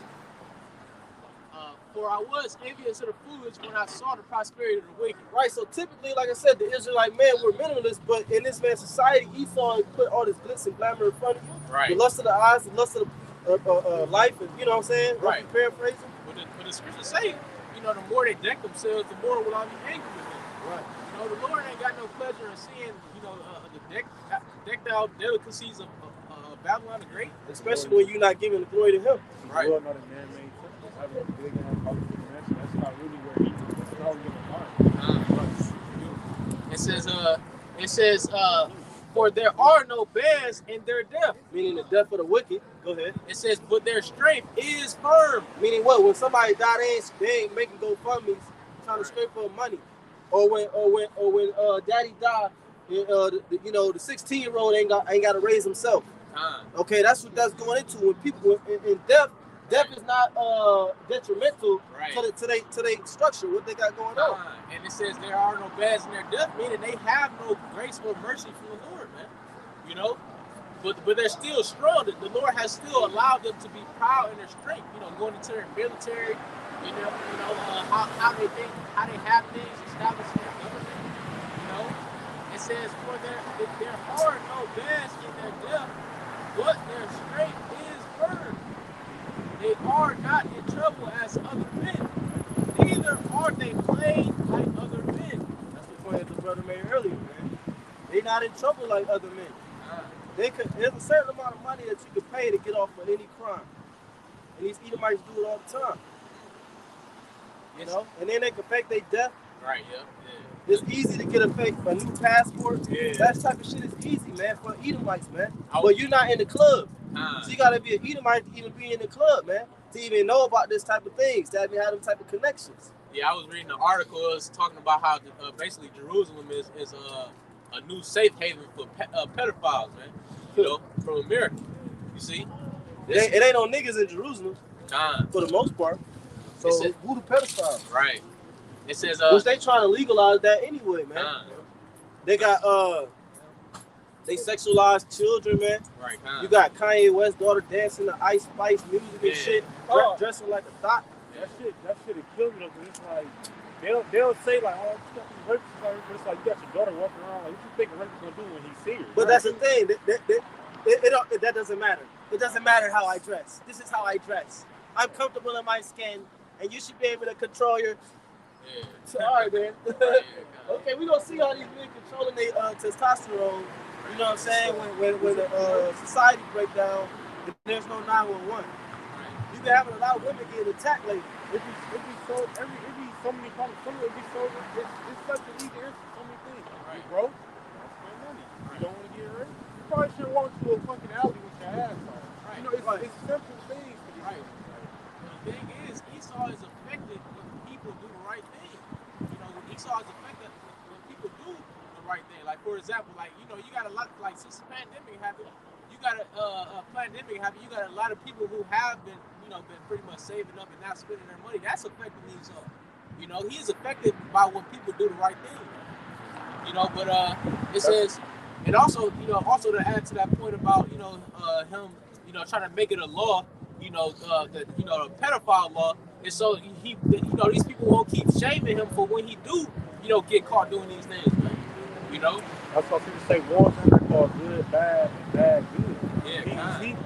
for I was envious of the foolish when I saw the prosperity of the wicked. Right, so typically, like I said, the Israelite man were minimalists, but in this man's society, Esau put all this glitz and glamour in front of you. The lust of the eyes, the lust of the life, and you know what I'm saying? Right. Paraphrasing. But the scriptures say, you know, the more they deck themselves, the more will I be angry with them. Right. You know, the Lord ain't got no pleasure in seeing, you know, the decked out delicacies of Babylon the Great. Especially when you're not giving the glory to him. Right. Not a man-made temple, having a big ass house in mansion. That's not really where that's not really It says, for there are no beds in their death. Meaning the death of the wicked. Go ahead. It says, but their strength is firm. Meaning what? When somebody died, they ain't making GoFundMes trying to scrape up money. Or when daddy died, the 16-year-old ain't got to raise himself. Okay, that's what that's going into. When people in death is not detrimental to their structure, what they got going on. And it says there are no beds in their death, meaning they have no grace or mercy from the Lord, man. You know, but they're still strong. The Lord has still allowed them to be proud in their strength. You know, going into their military. How they think, how they have things established in their government. You know, it says for there are no beds in their death, but their strength is firm. They are not in trouble as other men, neither are they plagued like other men. That's the point that the brother made earlier, man. They not in trouble like other men. There's a certain amount of money that you can pay to get off of any crime, and these Edomites do it all the time. You know, and then they can fake their death. Right. Yeah. It's easy to get a new passport. Yeah. That type of shit is easy, man, for Edomites, man. But you're not in the club. So you gotta be an Edomite to even be in the club, man. To even know about this type of things, to even have them type of connections. Yeah, I was reading an article. It was talking about how basically Jerusalem is a new safe haven for pedophiles, man. You know, from America. You see? It ain't no niggas in Jerusalem. For the most part. So who the pedophiles? Right. It says which they trying to legalize that anyway, man. They got they sexualize children, man. Right. You got Kanye West's daughter dancing to Ice Spice music and shit, dressing like a thot. That shit would kill me though, because it's like they'll say like, oh, you got these hurts, but it's like you got your daughter walking around like, what you think Hurts gonna do when he sees her? But that's the thing. That doesn't matter. It doesn't matter how I dress. This is how I dress. I'm comfortable in my skin, and you should be able to control your. So, all right, man. Okay, we gonna see how these men controlling their testosterone. You know what I'm saying? When the society break down, there's no 911. You been having a lot of women getting attacked lately. It be so many problems. It's such an easy answer for so many things. Right. Bro, spend money. You don't want to get hurt. You probably shouldn't walk to a fucking alley with your ass on. Right. You know, it's simple things. Right. The thing is, Esau is affected when people do the right thing. You know, Esau is affected when people do the right thing. Like, for example, like, you know, you got a lot, like, since the pandemic happened, you got you got a lot of people who have been, you know, been pretty much saving up and not spending their money. That's affecting Esau. You know, he is affected by when people do the right thing. You know, but it says, and also, you know, also to add to that point about, you know, him, you know, trying to make it a law, you know, the pedophile law, and so he, you know, these people won't keep shaming him for when he do, you know, get caught doing these things, man. You know, that's why people say war's called good, bad, and bad, good. Yeah,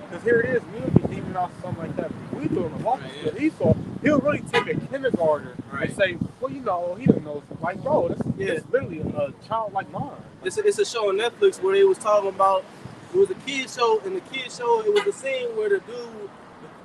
Because here it is, we'll be leaving out something like that. We do it on the walk Right, Esau, he'll really take a kindergartner Right. and say, well, you know, he don't know. Like, bro, that's literally a childlike mind. It's a show on Netflix where they was talking about, it was a kid show, and the kid show, it was a scene where the dude,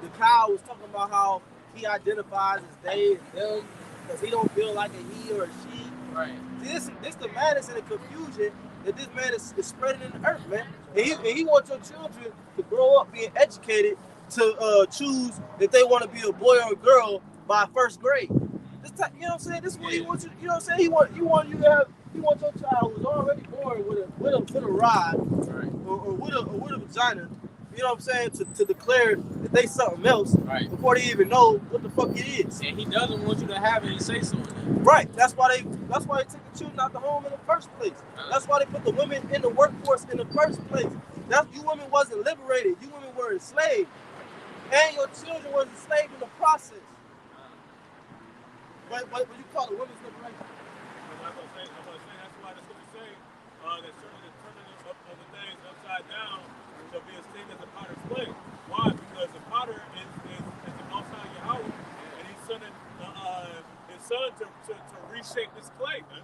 the cow was talking about how he identifies as they and them because he don't feel like a he or a she. right. This the madness and the confusion that this man is spreading in the earth, man. And he wants your children to grow up being educated to choose that they want to be a boy or a girl by first grade. This time, you know what I'm saying? This is what he wants you. You know what I'm saying? He wants your child who's already born with a rod, Right. or with a vagina. You know what I'm saying? To declare that they something else, Right. before they even know what the fuck it is. And he doesn't want you to have any say so in that. Right. That's why they took the children out the home in the first place. That's why they put the women in the workforce in the first place. You women wasn't liberated. You women were enslaved. And your children was enslaved in the process. But you call it women's liberation. I'm going to say, that's why the scripture say that certainly the turning of the things upside down shall be esteemed as a potter's clay. Why? Because the potter is the Most High Yahweh, and he's sending his son to reshape this clay, man.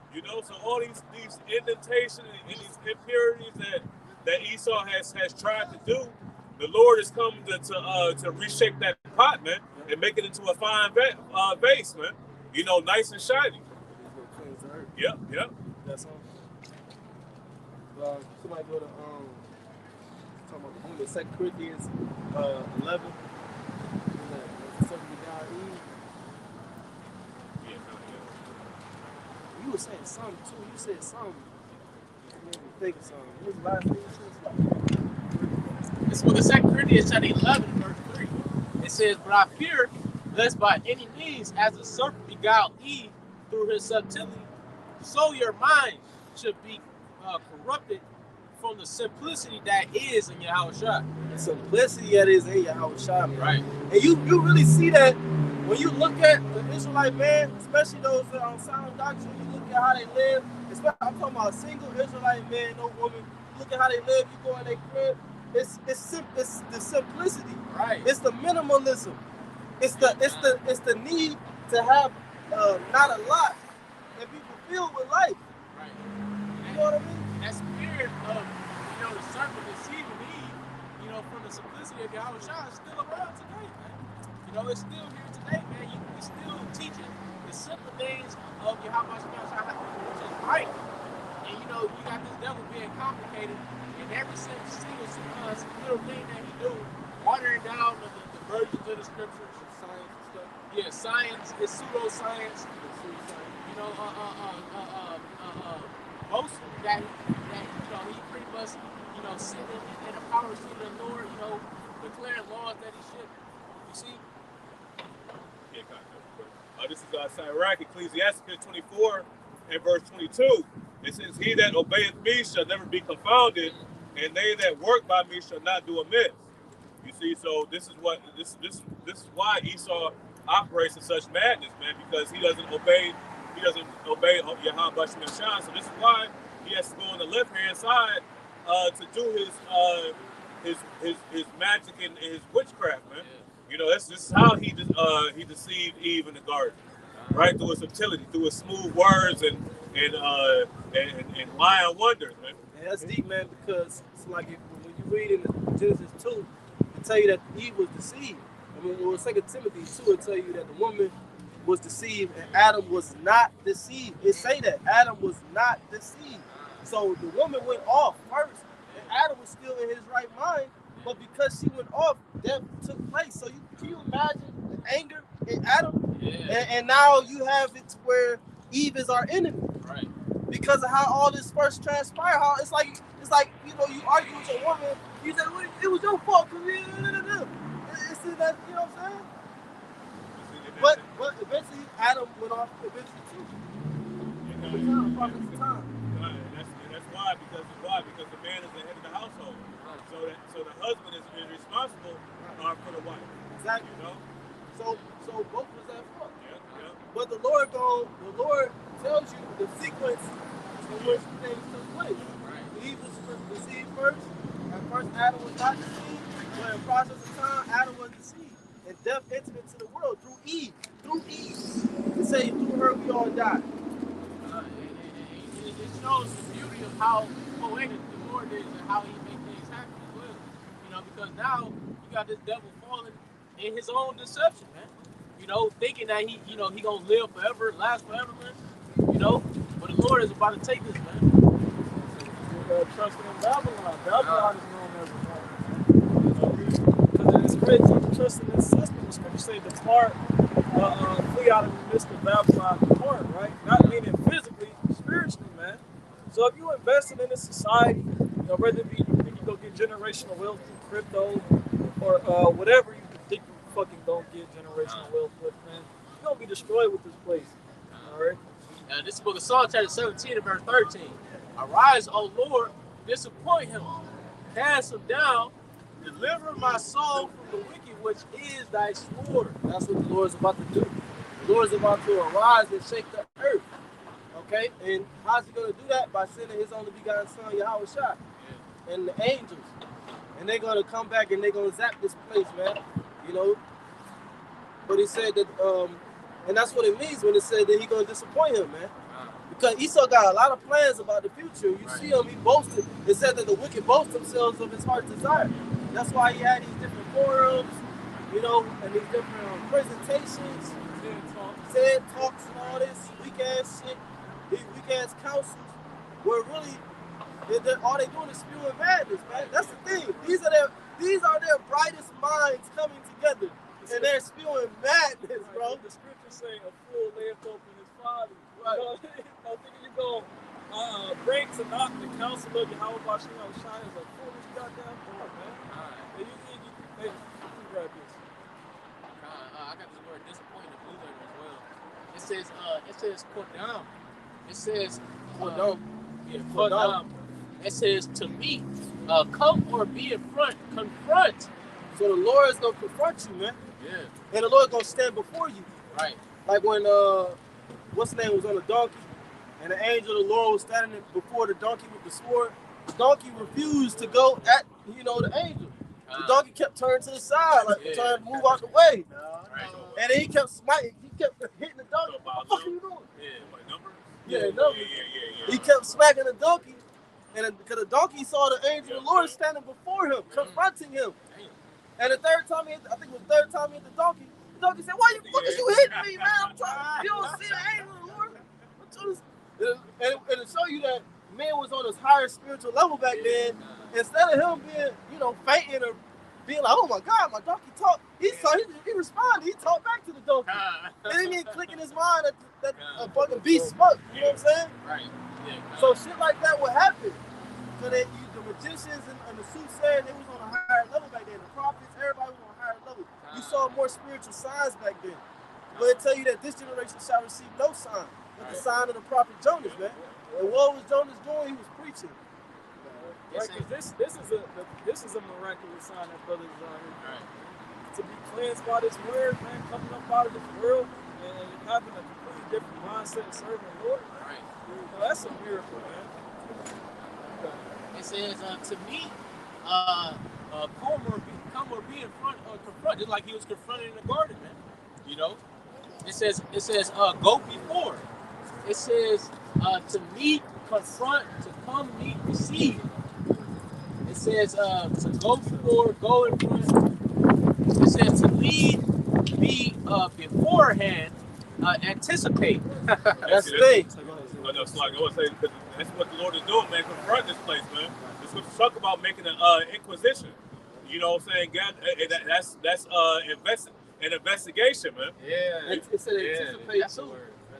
You know, so all these indentations and these impurities that Esau has tried to do, the Lord is coming to reshape that pot, man, and make it into a fine vase, man. You know, nice and shiny. Yep. That's all. Somebody go to talking about the woman, 2 Corinthians 11. You were saying something too. You said something. You made me think of something. What was the last thing you said? It's with the 2 Corinthians 11, verse 3. It says, but I fear lest by any means, as the serpent beguiled Eve through his subtlety, so your mind should be corrupted from the simplicity that is in Yahushua. The simplicity that is in Yahushua, man. Right. And you really see that when you look at the Israelite man, especially those that are on sound doctrine. You look at how they live. Especially, I'm talking about a single Israelite man, no woman. You look at how they live. You go in their crib. It's the simplicity. Right. It's the minimalism. It's the need to have not a lot and be fulfilled with life. Right. You know what I mean? That spirit of, the serpent deceiving Eve, from the simplicity of Yahushua is still around today, man. It's still here today, man. We still teaching the simple things of Yahushua, which is right. And, you got this devil being complicated, and every single little thing that he do, watering down the versions of the scriptures, science and stuff. Yeah, science is pseudoscience. Most that he pretty much, sitting in the power seat of the Lord, declaring laws that he should. You see? This is Sirach, Ecclesiastes 24 and verse 22. It says, he that obeyeth me shall never be confounded, and they that work by me shall not do amiss. You see, so this is why Esau operates in such madness, man, because he doesn't obey Yahweh Shemashah. So this is why he has to go on the left hand side to do his magic and his witchcraft, man. This is how he deceived Eve in the garden, right? Through his subtlety, through his smooth words and lying wonders, man. And that's deep, man, because it's like when you read in Genesis 2, it tell you that Eve was deceived. I mean, 2 Timothy 2 will tell you that the woman was deceived and Adam was not deceived. It say that Adam was not deceived. So the woman went off first, and Adam was still in his right mind, but because she went off, death took place. So can you imagine the anger in Adam? Yeah. And now you have it to where Eve is our enemy. Right. Because of how all this first transpired. How it's like you argue with your woman, you say, well, it was your fault. It's that, you know what I'm saying? But eventually Adam went off eventually too. Time. That's why, because the man is the head of the household. So the husband is responsible for the wife. Exactly. So both was at fault. Yeah. But the Lord tells you the sequence in which things took place. Right. Eve was deceived first, and first Adam shows the beauty of how poetic the Lord is and how He makes things happen as well. You know, because now you got this devil falling in his own deception, man. You know, thinking that he gonna live forever, last forever, man. You know, but the Lord is about to take this, man. You trusting in Babylon. Babylon is known as wrong. Because it's crazy. You trust in this system. The scripture say depart, flee out of the midst of Babylon, depart, right? Not meaning physically, spiritually, man. So if you invested in this society, you know, whether it be you think you go get generational wealth through crypto or whatever you think you fucking don't get generational wealth with, man, you're gonna be destroyed with this place. All right. This is the book of Psalm chapter 17 and verse 13. Arise, O Lord, disappoint him, cast him down, deliver my soul from the wicked, which is thy sword. That's what the Lord is about to do. The Lord is about to arise and shake the earth. Okay? And how's he going to do that? By sending his only begotten son, Yahweh Shai, and the angels. And they're going to come back and they're going to zap this place, man. You know? But he said that, and that's what it means when it said that he's going to disappoint him, man. Because Esau got a lot of plans about the future. You see him, he boasted. It said that the wicked boast themselves of his heart's desire. That's why he had these different forums, you know, and these different presentations, TED Talks and all this weak-ass shit, these weak-ass councils, where really, all they doing is spewing madness, man. That's the thing. These are their brightest minds coming together, and they're spewing madness, bro. The scripture say a fool layeth open his folly. Right. You know, thinking you go bring to knock the counsel of Yahweh Bashim Shine is a foolish goddamn thought, man. And you can grab this. I got this word disappointed in blue letter as well. It says Kodam. It says Kodam. Kodam. It says to meet, come or be in front, confront. So the Lord is gonna confront you, man. Yeah. And the Lord is gonna stand before you. Right. Like when what's the name was on a donkey, and the angel of the Lord was standing before the donkey with the sword. The donkey refused to go at the angel. The donkey kept turning to the side, like trying to move out the way. Right. And then he kept smiting, he kept hitting the donkey. What the fuck are you doing? Yeah, number. He kept smacking the donkey, and because the donkey saw the angel of the Lord standing before him, confronting him. And the third time, I think it was the third time he hit the donkey said, "Why you fuck is you hitting me, man? I'm trying. You don't see the angel of the Lord." And to show you that man was on his higher spiritual level back then, instead of him being, fainting or being like, "Oh my God, my donkey talked," he responded. He talked back to the donkey. And then he click in his mind that a fucking beast spoke. You know what I'm saying? Right. Yeah. So shit like that would happen. So that the magicians and the soothsayers, they was on a higher level back then. The prophets, everybody was on a higher level. You saw more spiritual signs back then. But it tell you that this generation shall receive no sign. But the sign of the prophet Jonas, man. And what was Jonas doing? He was preaching. Right, because this is a miraculous sign that brothers is on here. Right. To be cleansed by this word, man, coming up out of this world and having a completely different mindset and serving the Lord. Right. That's a miracle, man. It says to me, come or be in front or confront, just like he was confronted in the garden, man. You know, it says go before. It says to meet, confront, to come, meet, receive. It says to go before, go in front. It says to lead, be beforehand, anticipate. That's the thing. No, so like I was saying, that's what the Lord is doing, man. Confront this place, man. The scripture talk about making an inquisition. You know what I'm saying? God, that's an investigation, man. Yeah. It said anticipate too.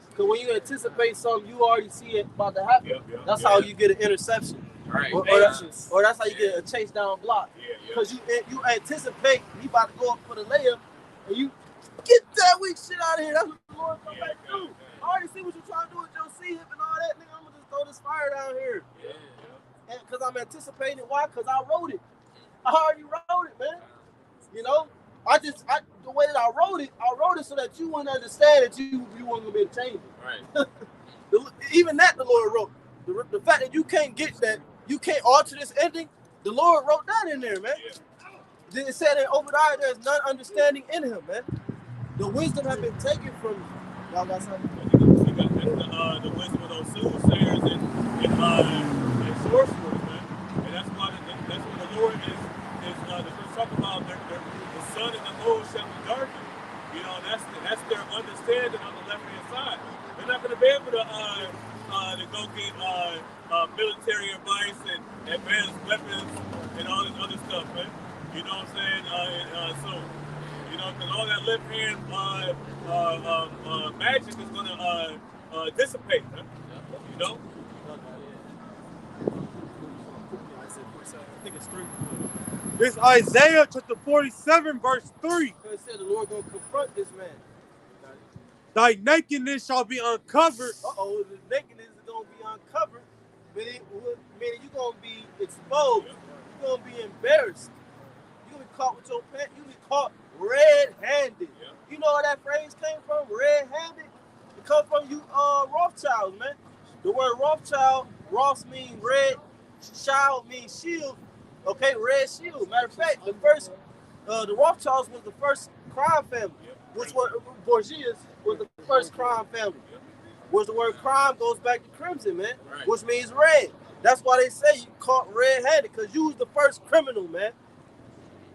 Because when you anticipate something, you already see it about to happen. That's how you get an interception. Right. Or that's how you get a chase down block. Because you anticipate he about to go up for the layup, and you get that weak shit out of here. That's what the Lord come back to do. I already see what you're trying to do with your C-hip and all that, nigga. I'm going to just throw this fire down here. Yeah. Because I'm anticipating. Why? Because I wrote it. I already wrote it, man. You know? The way that I wrote it so that you wouldn't understand that you weren't going to be able to change it. Right. Even that the Lord wrote. The fact that you can't get that, you can't alter this ending, the Lord wrote that in there, man. Then it said that Obadiah, there's none understanding in him, man. The wisdom has been taken from you. Y'all got something? The wisdom of those soothsayers and and sorcerers, man. And that's what the Lord is the first talk about. The sun and the moon shall be darkened. You know, that's their understanding on the left hand side. They're not going to be able to go get military advice and advanced weapons and all this other stuff, man. You know what I'm saying? So, you know, because all that left hand magic is going to dissipate, man. You know? I think it's 3. It's Isaiah chapter 47, verse 3. It said the Lord gonna confront this man. Thy nakedness shall be uncovered. The nakedness is gonna be uncovered. Meaning you're gonna be exposed. You're gonna be embarrassed. You're gonna be caught with your pants. You're gonna be caught red-handed. Yeah. You know where that phrase came from? Red-handed. It comes from you Rothschilds, man. The word Rothschild, Ross means red, child means shield. Okay, red shield. Matter of fact, the Rothschilds was the first crime family, which was Borgias was the first crime family. Which the word crime goes back to crimson, man, which means red. That's why they say you caught red-handed, because you was the first criminal, man.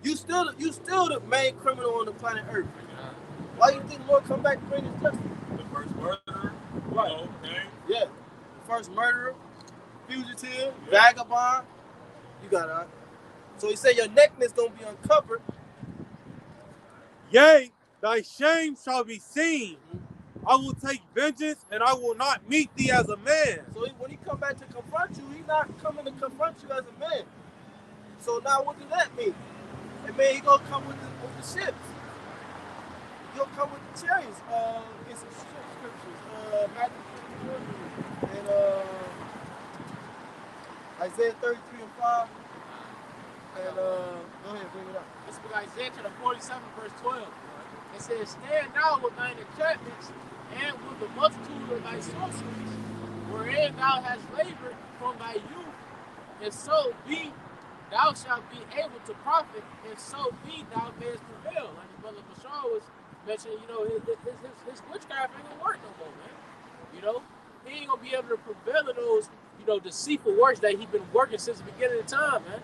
You still the main criminal on the planet Earth. Why do you think the Lord come back to bring his justice? The first murderer, right? Okay. Yeah, the first murderer, fugitive, vagabond. You got it. So he said your nakedness gonna be uncovered. Yea, thy shame shall be seen. I will take vengeance, and I will not meet thee as a man. So when he come back to confront you, he's not coming to confront you as a man. So now what does that mean? It means he gonna come with the ships. He gonna come with the chariots. In some scriptures, Matthew 24 and Isaiah 33 and 5. And go ahead, bring it up. This is Isaiah chapter 47, verse 12. It says, stand now with thine enchantments and with the multitude of thy sorceries, wherein thou hast labored from thy youth, and so be thou shalt be able to profit, and so be thou mayest prevail. Like the brother Bashar was mentioning, you know, his witchcraft ain't gonna work no more, man. You know, he ain't gonna be able to prevail in those, you know, deceitful works that he's been working since the beginning of time, man.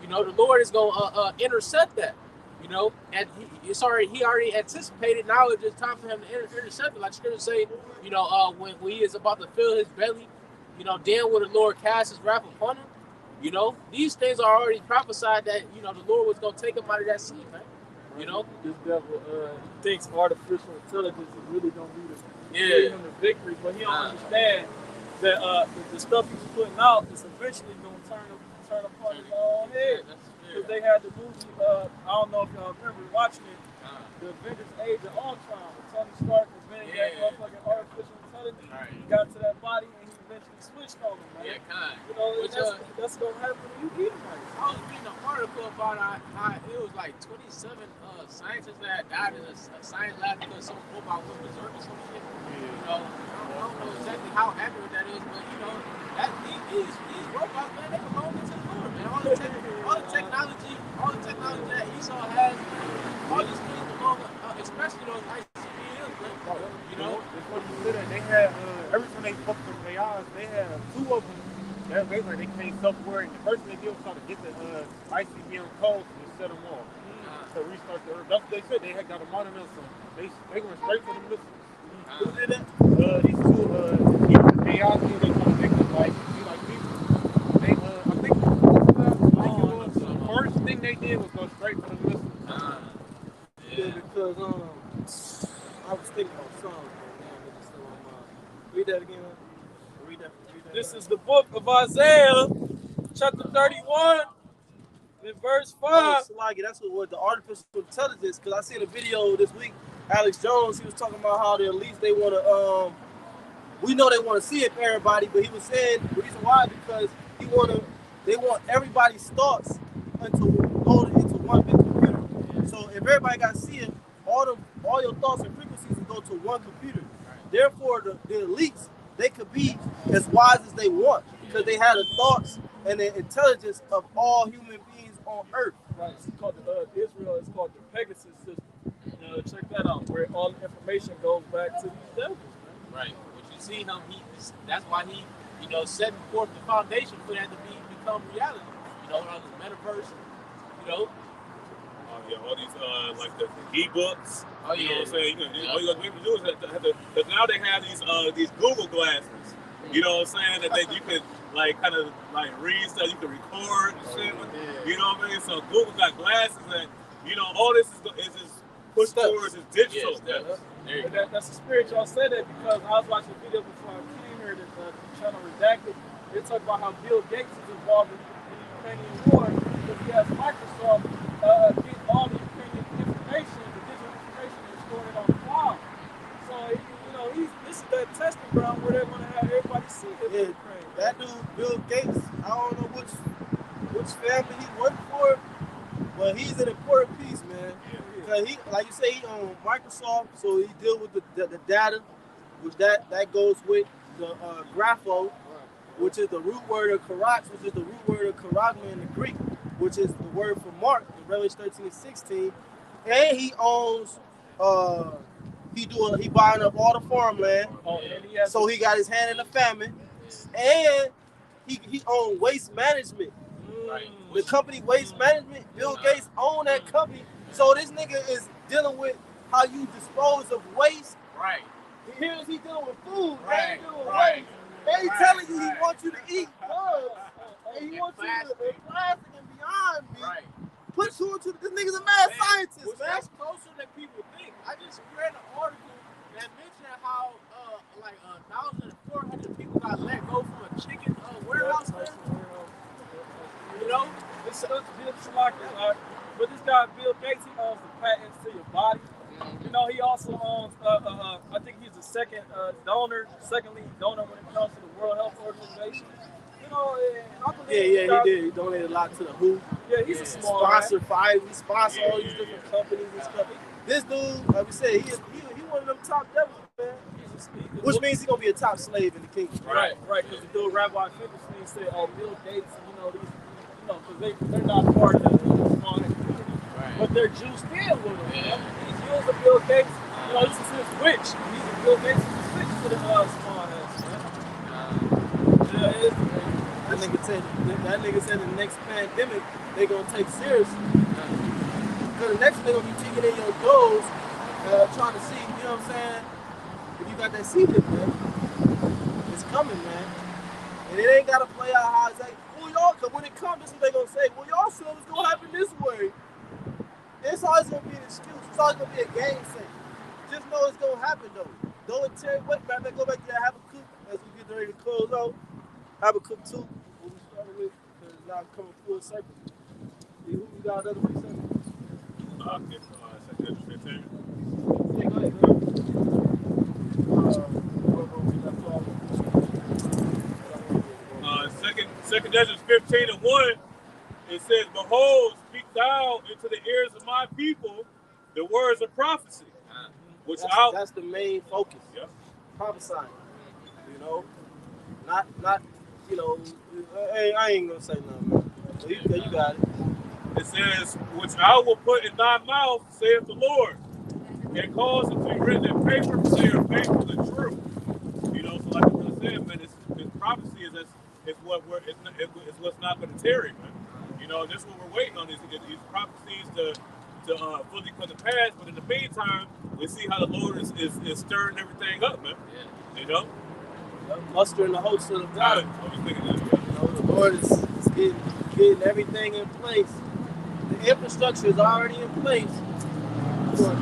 You know, the Lord is gonna intercept that. You know, and he already anticipated. Now it's just time for him to intercept it. Like Scripture say, you know, when he is about to fill his belly, you know, then will the Lord cast his wrath upon him. You know, these things are already prophesied that, you know, the Lord was going to take him out of that sea, man. You know? This devil thinks artificial intelligence is really going to be him the victory, but he don't understand that the stuff he's putting out is eventually going to turn upon his own head. Because they had the movie, I don't know if y'all remember watching it, The Avengers Age of Ultron, with Tony Stark invented that motherfucking artificial intelligence. He got to that body and he eventually switched on him, man. You know, that's going to happen when you eat him. I was reading an article about how it was like 27 scientists that had died in a science lab because some robot went berserk or some shit. You know, I don't know exactly how accurate that is, but you know, that these robots, man, they belong to the Lord, man. All the technology that Esau has, all these things belong, especially those ICBMs, man. You know, it's what you said. They had every time they fucked with AIs, they had 2 of them. They came self-aware. The first thing they did was try to get the ICBM codes to set them off. To restart the Earth. That's what they said. They had got them on them, so they went straight to the missiles. Who did that? These 2 AI things, they trying to make them like be like people. They I think the first thing they did was go straight to the missiles. Yeah, because I was thinking about songs, man. It's still on my. Read that again. Read that. This is the book of Isaiah, chapter 31, in verse 5. That's what the artificial intelligence, because I seen a video this week, Alex Jones, he was talking about how the elites, they want to, we know they want to see it for everybody, but he was saying the reason why, because they want everybody's thoughts loaded into one big computer. So if everybody got to see it, all your thoughts and frequencies will go to one computer. Therefore, the elites, they could be as wise as they want because they have the thoughts and the intelligence of all human beings on Earth. Right. It's called Israel. It's called the Pegasus system. Check that out, where all the information goes back to these devils. Right. But you see him. That's why he you know, setting forth the foundation for that to become reality. You know, on the metaverse, you know. Yeah, all these like the e-books. Oh, You know yeah. what I'm saying? All you got to do is because now they have these Google glasses. You know what I'm saying? That you can like kind of like read stuff, you can record and shit. You know what I mean? So Google got glasses, and you know all this is just pushed towards is digital. That's the spirit. Y'all said that because I was watching a video before I came here that channel Redacted. They talk about how Bill Gates is involved in the Ukrainian war because he has Microsoft get all the Ukrainian information, the digital information, and store it on the cloud. So you know, this is the testing ground where they're going to have everybody see it. Yeah, that dude, Bill Gates, I don't know which family he worked for, but he's an important piece, man. Because he, like you say, he owns Microsoft, so he deal with the data, which that goes with the grapho, which is the root word of karat, which is the root word of charagma in the Greek, which is the word for Mark in Revelation 13 and 16. And he owns he buying up all the farmland. So he got his hand in the famine. And he owned Waste Management. Right. The company Waste Management, Bill Gates owned that company. So this nigga is dealing with how you dispose of waste. Right. Here is he dealing with food. Right. They dealing with waste. And he telling you he wants you to eat bugs. And he wants you to plastic and beyond me. Right. Put two and two. This nigga's a mad scientist, Which man. that's closer than people think. I just read an article that mentioned how like 1,400 people got let go from a chicken warehouse there. You know? It's like but this guy Bill Gates, he owns the patents to your body. You know, he also owns I think he's the second lead donor when it comes to the World Health Organization. You know, I believe he did. He donated a lot to the WHO. Yeah, he's a small sponsor Pfizer. He sponsored all these different companies and stuff. This dude, like we said, he one of them top devils, man. Which means he's gonna be a top slave in the kingdom. Right. Because the dude Rabbi Finkelstein said, "Oh, Bill Gates, you know these, because they're not part of the small community, but they're juiced in with him. Yeah. He's used to Bill Gates. You know, this is his switch. Bill Gates is the switch to the small ass. That nigga said the next pandemic they gonna take seriously. Because the next one they gonna be taking in your doors, trying to see, you know what I'm saying, if you got that seed in there. It's coming, man. And it ain't gotta play out how it's like, well, y'all, because when it comes, this is what they gonna say, well, y'all said it's gonna happen this way. It's always gonna be an excuse. It's always gonna be a game thing. Just know it's gonna happen though. Don't let Terry wait, man. Go back to that Habakkuk as we get ready to close out. Habakkuk 2, what we started with, because it's now coming full circle. Who you got another research? Second 15. Yeah, go ahead. Second Ezra 15 and 1. It says, "Behold, speak thou into the ears of my people the words of prophecy." Which that's the main focus. Yeah. Prophesying. You know, not. You know, I ain't gonna say nothing, man. You got it. It says, "Which I will put in thy mouth, saith the Lord, and cause it to be written in paper, for they are faithful and true." You know, so like I said, man, this prophecy is what's not going to tarry, man. You know, this is what we're waiting on. These prophecies to fully come to pass. But in the meantime, we see how the Lord is stirring everything up, man. Yeah. You know, mustering the host of the God. I was thinking that. Yeah. You know, the Lord is getting everything in place. The infrastructure is already in place for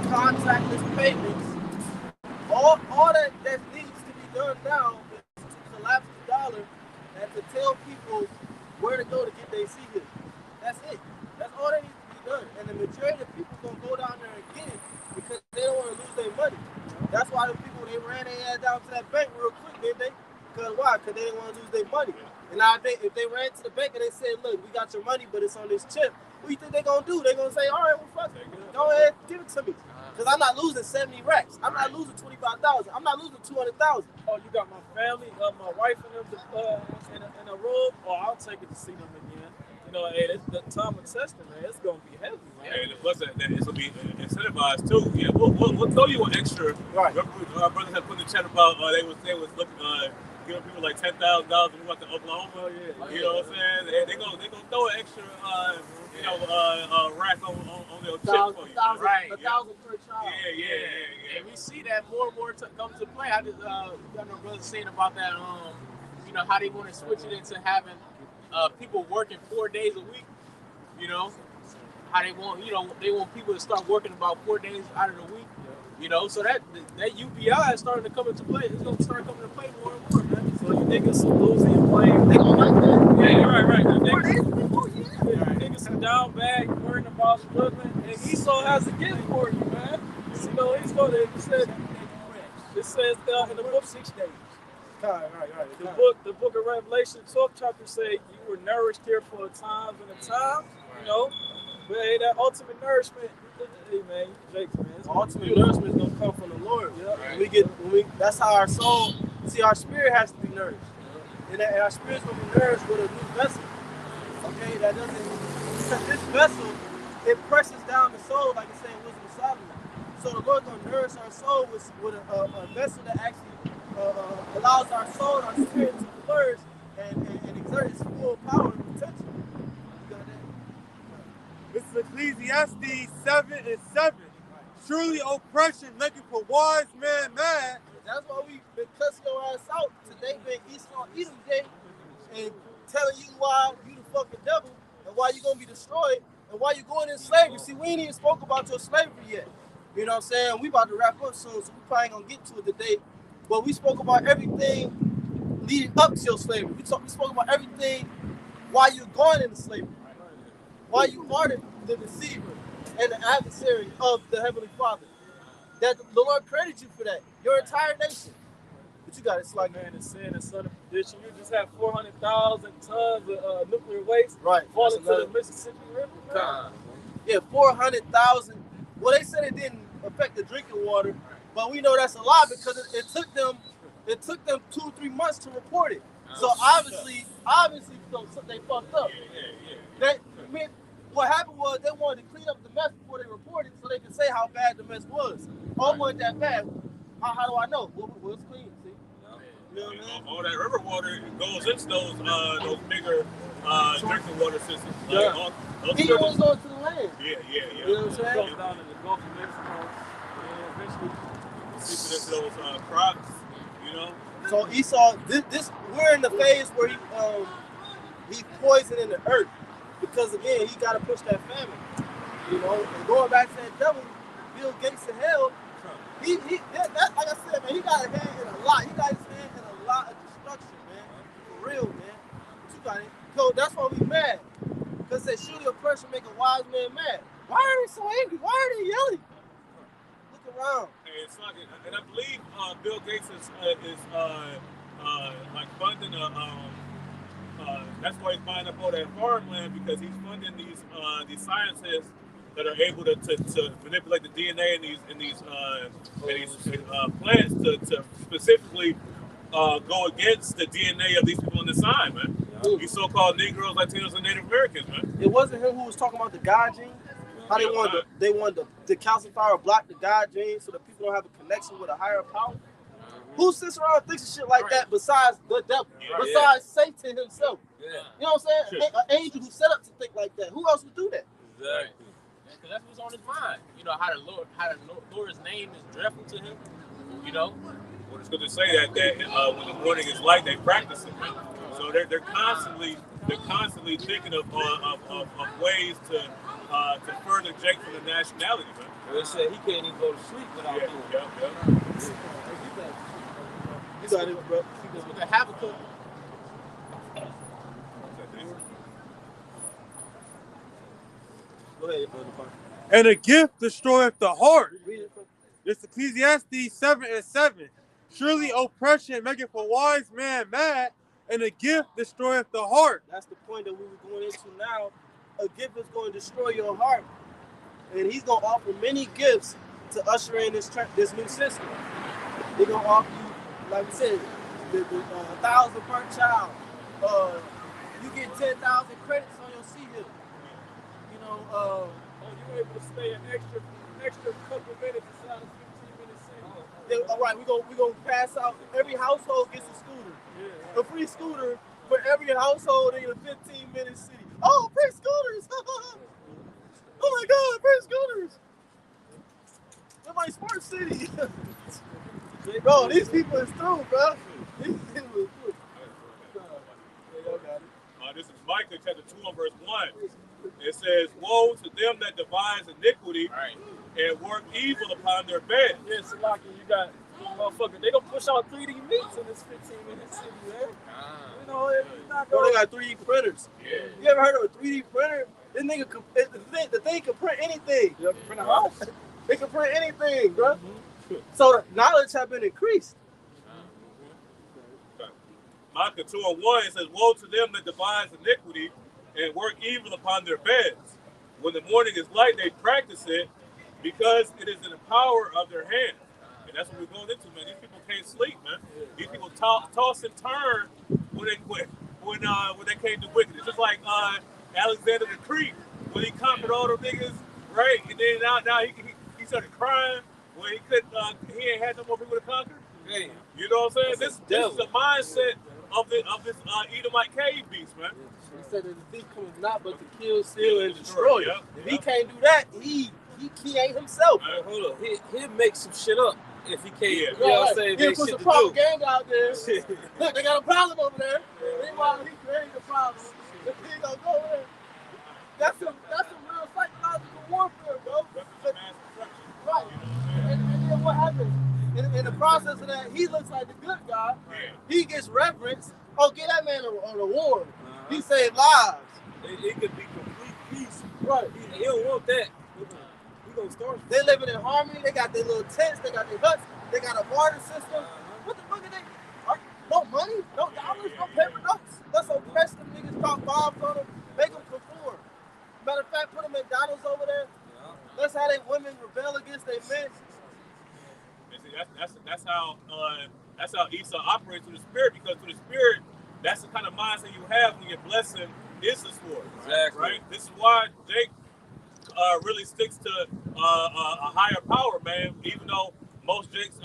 contactless payments. All that needs to be done now is to collapse the dollar and to tell people where to go to get their seat. That's it. That's all that needs to be done. And the majority of people gonna go down there and get it because they don't want to lose their money. That's why the people, they ran their ass down to that bank real quick, didn't they? Because why? Because they didn't want to lose their money. And now if they ran to the bank and they said, look, we got your money, but it's on this chip, what do you think they're going to do? They're going to say, all right, well, fuck it. Go ahead, give it to me. Because I'm not losing 70 racks. I'm not losing 25,000. I'm not losing 200,000. Oh, you got my family, my wife in a room? Oh, I'll take it to see them again. You know, hey, it's the time of testing, man. It's gonna be heavy, man. And plus that it's gonna be incentivized too. Yeah, we'll tell you what extra. Right. Our brothers had put in the chat about they was looking giving people like $10,000 to move out to Oklahoma. Oh yeah. You know what I'm saying? They gonna throw an extra rack on their chip for you. Right. A thousand per child. Yeah. And we see that more and more come to play. I just got no brothers saying about that. You know how they want to switch it into having people working 4 days a week. You know how they want. You know they want people to start working about 4 days out of the week. You know, so that UBI is starting to come into play. It's going to start coming to play more and more, man. So you niggas some Louisiana playing. They gonna like that. Yeah, right. The 4 niggas, days a week. Oh yeah. niggas some down bag, worrying about splitting, and Esau has a gift for you, man. You know, he's going to. It says in the book 6 days. Right. The book of Revelation, 12th chapter say you were nourished here for a time and a time, you know. But hey, that ultimate nourishment, hey man, Jake, man. Ultimate nourishment is gonna come from the Lord. Yeah. When we that's how our soul. See, our spirit has to be nourished, and our spirit's gonna be nourished with a new vessel. Okay, that doesn't because this vessel it presses down the soul, like it said in Wisdom of Solomon. So the Lord gonna nourish our soul with a vessel that actually allows our soul and our spirit to flourish and exert its full power and potential. You got that? This is Ecclesiastes 7:7. Surely oppression making for wise man mad. That's why we been cussing your ass out today, been Esau Edom Day, and telling you why you the fucking devil and why you gonna be destroyed and why you going in slavery. See, we ain't even spoke about your slavery yet. You know what I'm saying? We about to wrap up soon, so we probably ain't gonna get to it today. But we spoke about everything leading up to your slavery. We spoke about everything while you're going into slavery. Why you are the deceiver and the adversary of the Heavenly Father. That the Lord created you for that. Your entire nation. But you got it like man is saying in Southern Perdition, you just have 400,000 tons of nuclear waste falling to the Mississippi River. Man. Yeah, 400,000. Well, they said it didn't affect the drinking water, but we know that's a lie because it took them 2-3 months to report it. So obviously, they fucked up. What happened was they wanted to clean up the mess before they reported, so they could say how bad the mess was. Oh, it wasn't that bad. How do I know? Well, it's clean. See, you know what I mean? All that river water goes into those bigger drinking water systems. Yeah. He goes on to the land. Yeah. You know what I'm saying? It goes down in the Gulf of Mexico, and eventually Seeping into those crops, you know. So Esau, this we're in the phase where he's poisoning the earth because again he got to push that famine, you know. And going back to that devil, Bill Gates in hell, that like I said, man, he got his hand in a lot. He got his hand in a lot of destruction, man. For real, man. But you got it. So that's why we mad. Because they surely oppression make a wise man mad. Why are they so angry? Why are they yelling? Look around. And I believe Bill Gates is like funding that's why he's buying up all that farmland because he's funding these scientists that are able to manipulate the DNA in these plants to specifically go against the DNA of these people in the sign, man. These so-called Negroes, Latinos, and Native Americans, man. It wasn't him who was talking about the God gene. How they wanted to calcify or block the God gene so that people don't have a connection with a higher power. Who sits around and thinks of shit like that besides the devil? Besides Satan himself. You know what I'm saying? An angel who set up to think like that. Who else would do that? Exactly. Because that's what's on his mind. You know, how the Lord's name is dreadful to him. You know? Well, it's good to say that when the morning is light, they practice it, man. So they're constantly thinking of ways to further Jake from the nationality, man. They said he can't even go to sleep without doing it. You got it, bro. Because with the Habakkuk, Go ahead, brother. And a gift destroyeth the heart. It's Ecclesiastes 7:7. Surely oppression maketh a wise man mad, and a gift destroyeth the heart. That's the point that we were going into now. A gift is going to destroy your heart. And he's going to offer many gifts to usher in this new system. They're going to offer you, like we said, the 1,000 per child, you get 10,000 credits on your C hill. You know, Oh, you were able to stay an extra couple minutes inside of 15 minutes. all right, we gonna pass out. Every household gets a scooter, a free scooter for every household in a 15-minute city. Oh, free scooters! Oh my God, free scooters! They're my smart city. Bro, these people is through, bro. These people is through. Yeah, y'all got it. This is Micah chapter 2 and verse 1. It says, woe to them that devise iniquity and work evil upon their bed. Yeah, so like you got motherfucker, they gonna push out 3D meats in this 15-minute city, man. You know, it's not Bro, going. they got 3D printers. Yeah. You ever heard of a 3D printer? This nigga, the thing can print anything. You ever print a house? It can print anything, bro. So the knowledge have been increased. Micah 2 and 1, it says, woe to them that devise iniquity and work evil upon their beds. When the morning is light, they practice it because it is in the power of their hands. And that's what we're going into, man. These people can't sleep, man. These people toss and turn when they came to wickedness. Just like Alexander the Greek, when he conquered all the niggas, right? And then now he started crying when he ain't had no more people to conquer. Hey, You know what I'm saying? This is the mindset of this Edomite cave beast, man. He said that the thief cometh not but to kill, steal, and destroy. Yeah. If he can't do that, he ain't himself. well, hold up. He'll make some shit up if he can't. Yeah. You know what I'm saying? He'll Make put shit some to do. propaganda out there. Look, they got a problem over there. Meanwhile, he created a problem. He gonna go there. That's some real psychological warfare, bro. Right. And then what happens? In the process of that, he looks like the good guy. He gets reverence. Oh, get that man an award. He saved lives. It could be complete peace. Right. He don't want that. He gonna start. They living in harmony. They got their little tents. They got their huts. They got a barter system. What the fuck are they? No money, no dollars, no paper notes. Let's oppress them niggas, drop bombs on them, make them conform. Matter of fact, put them McDonald's over there. Let's have their women rebel against their men. That's how Esau operates through the spirit, because through the spirit, that's the kind of mindset you have when your blessing is the sword. Exactly. Right? This is why Jake really sticks to a higher power, man. Even though most Jakes,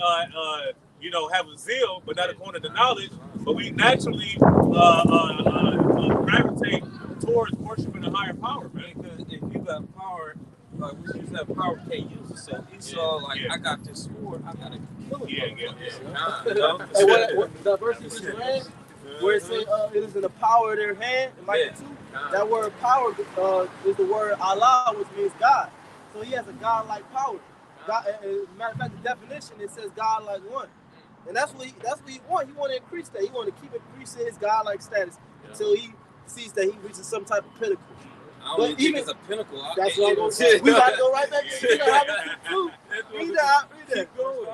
have a zeal, but not according to knowledge. But we naturally gravitate towards worshiping a higher power, man. Because if you got power, like we used to have power, we can't use it. So Esau, I got this sword, I gotta kill him. Hey, what the verse you just read, where it says it is in the power of their hand, in Micah 2, that word power is the word Allah, which means God. So he has a God-like power. God, matter of fact, the definition, it says God-like one. And that's what he want. He want to increase that. He want to keep increasing his God-like status until he sees that he reaches some type of pinnacle. I don't think it's a pinnacle. That's what I'm going to say. We got to go right back to the Read that. Keep going.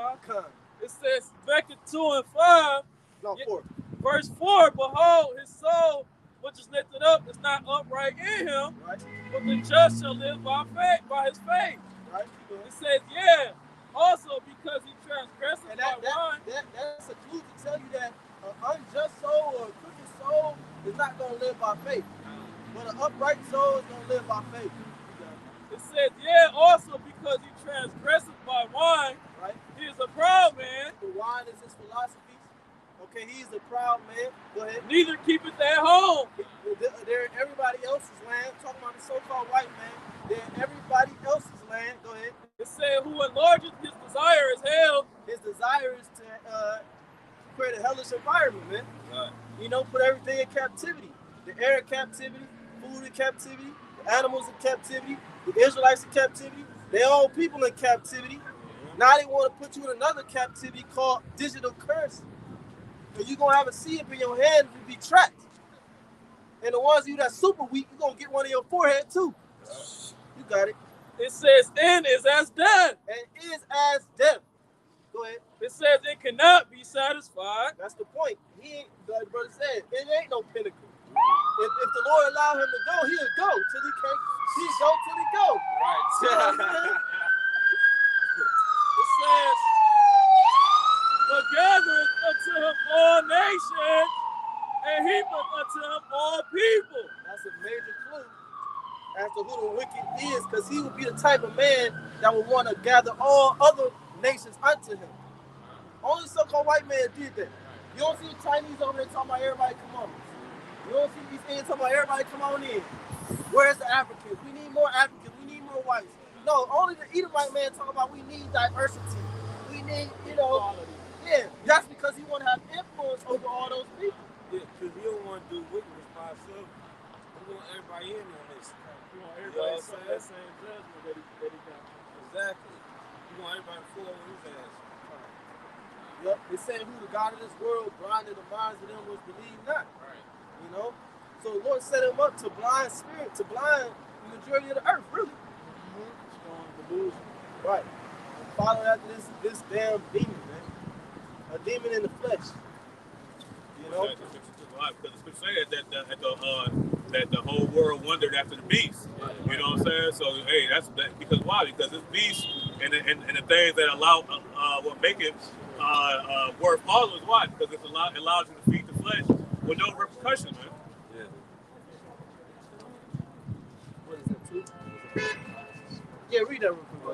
It says back in 2 and 5. No, 4. Verse 4, behold, his soul, which is lifted up, is not upright in him, Right. but the just shall live by his faith. Right. It says, also because he transgressed And by wine. that's a clue to tell you that an unjust soul or a crooked soul is not going to live by faith. But an upright soul is going to live by faith. It says, also because he transgressed by wine. Right. He is a proud man. The wine is his philosophies. Okay, he's a proud man. Go ahead. Neither keepeth at home. They're in everybody else's land. I'm talking about the so-called white man. They're in everybody else's land. Go ahead. It said, who enlarges his desire is hell. His desire is to create a hellish environment, man. Right. Put everything in captivity. The air in captivity, food in captivity, the animals in captivity, the Israelites in captivity, their own people in captivity. Now they want to put you in another captivity called digital currency. And you're going to have a seed up in your hand and be trapped. And the ones of you that's super weak, you're going to get one in your forehead too. You got it. It says, and is as death. And is as death. Go ahead. It says it cannot be satisfied. That's the point. He ain't, like the brother said, it ain't no pinnacle. If the Lord allow him to go, he'll go till he can't. He'll go till he go. Right. It says, but gathereth unto him all nations and heap unto him all people. That's a major clue as to who the wicked is, because he would be the type of man that would want to gather all other nations unto him. Only so-called white man did that. You don't see the Chinese over there talking about everybody come on. You don't see these Indians talking about everybody come on in. Where's the Africans? We need more Africans. We need more whites. No, only the Edomite man talking about we need diversity. We need, yeah, that's because he want to have influence over all those people. Yeah, because he don't want to do wickedness by himself. He want everybody in on this. You want everybody to that same judgment that he got. Exactly. You want everybody to fall on his ass. Yep, it's saying who the God of this world blinded the minds of them which believe not. Right. So the Lord set him up to blind spirit, to blind the majority of the earth, really. Strong delusion. Right. And follow after this damn demon, man. A demon in the flesh. Because the scripture said that the whole world wondered after the beast. You know what I'm saying? So hey, that's because why? Because this beast and the things that allow what make it worth following is why? Because it allows you to feed the flesh with no repercussions, man. Yeah. What is that, too? Yeah, read that real quick. Oh,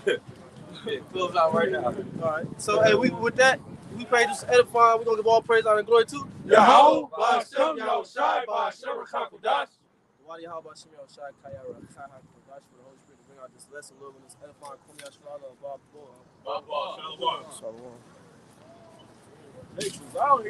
yeah. Close out right now. All right. So, hey, with that, we pray this edifying. We're going to give all praise, honor, and glory to Yahweh, Ba'ashem, Yahushai, Ba'ashem, Rakakudash. Wadi Yahweh, Ba'ashem, Yahushai, Kayara, Kahakudash, for the Holy Spirit to bring out this lesson, Lord, when this edifying, Kum Yashwala, Bob, Shalom. Shalom. Nations out here.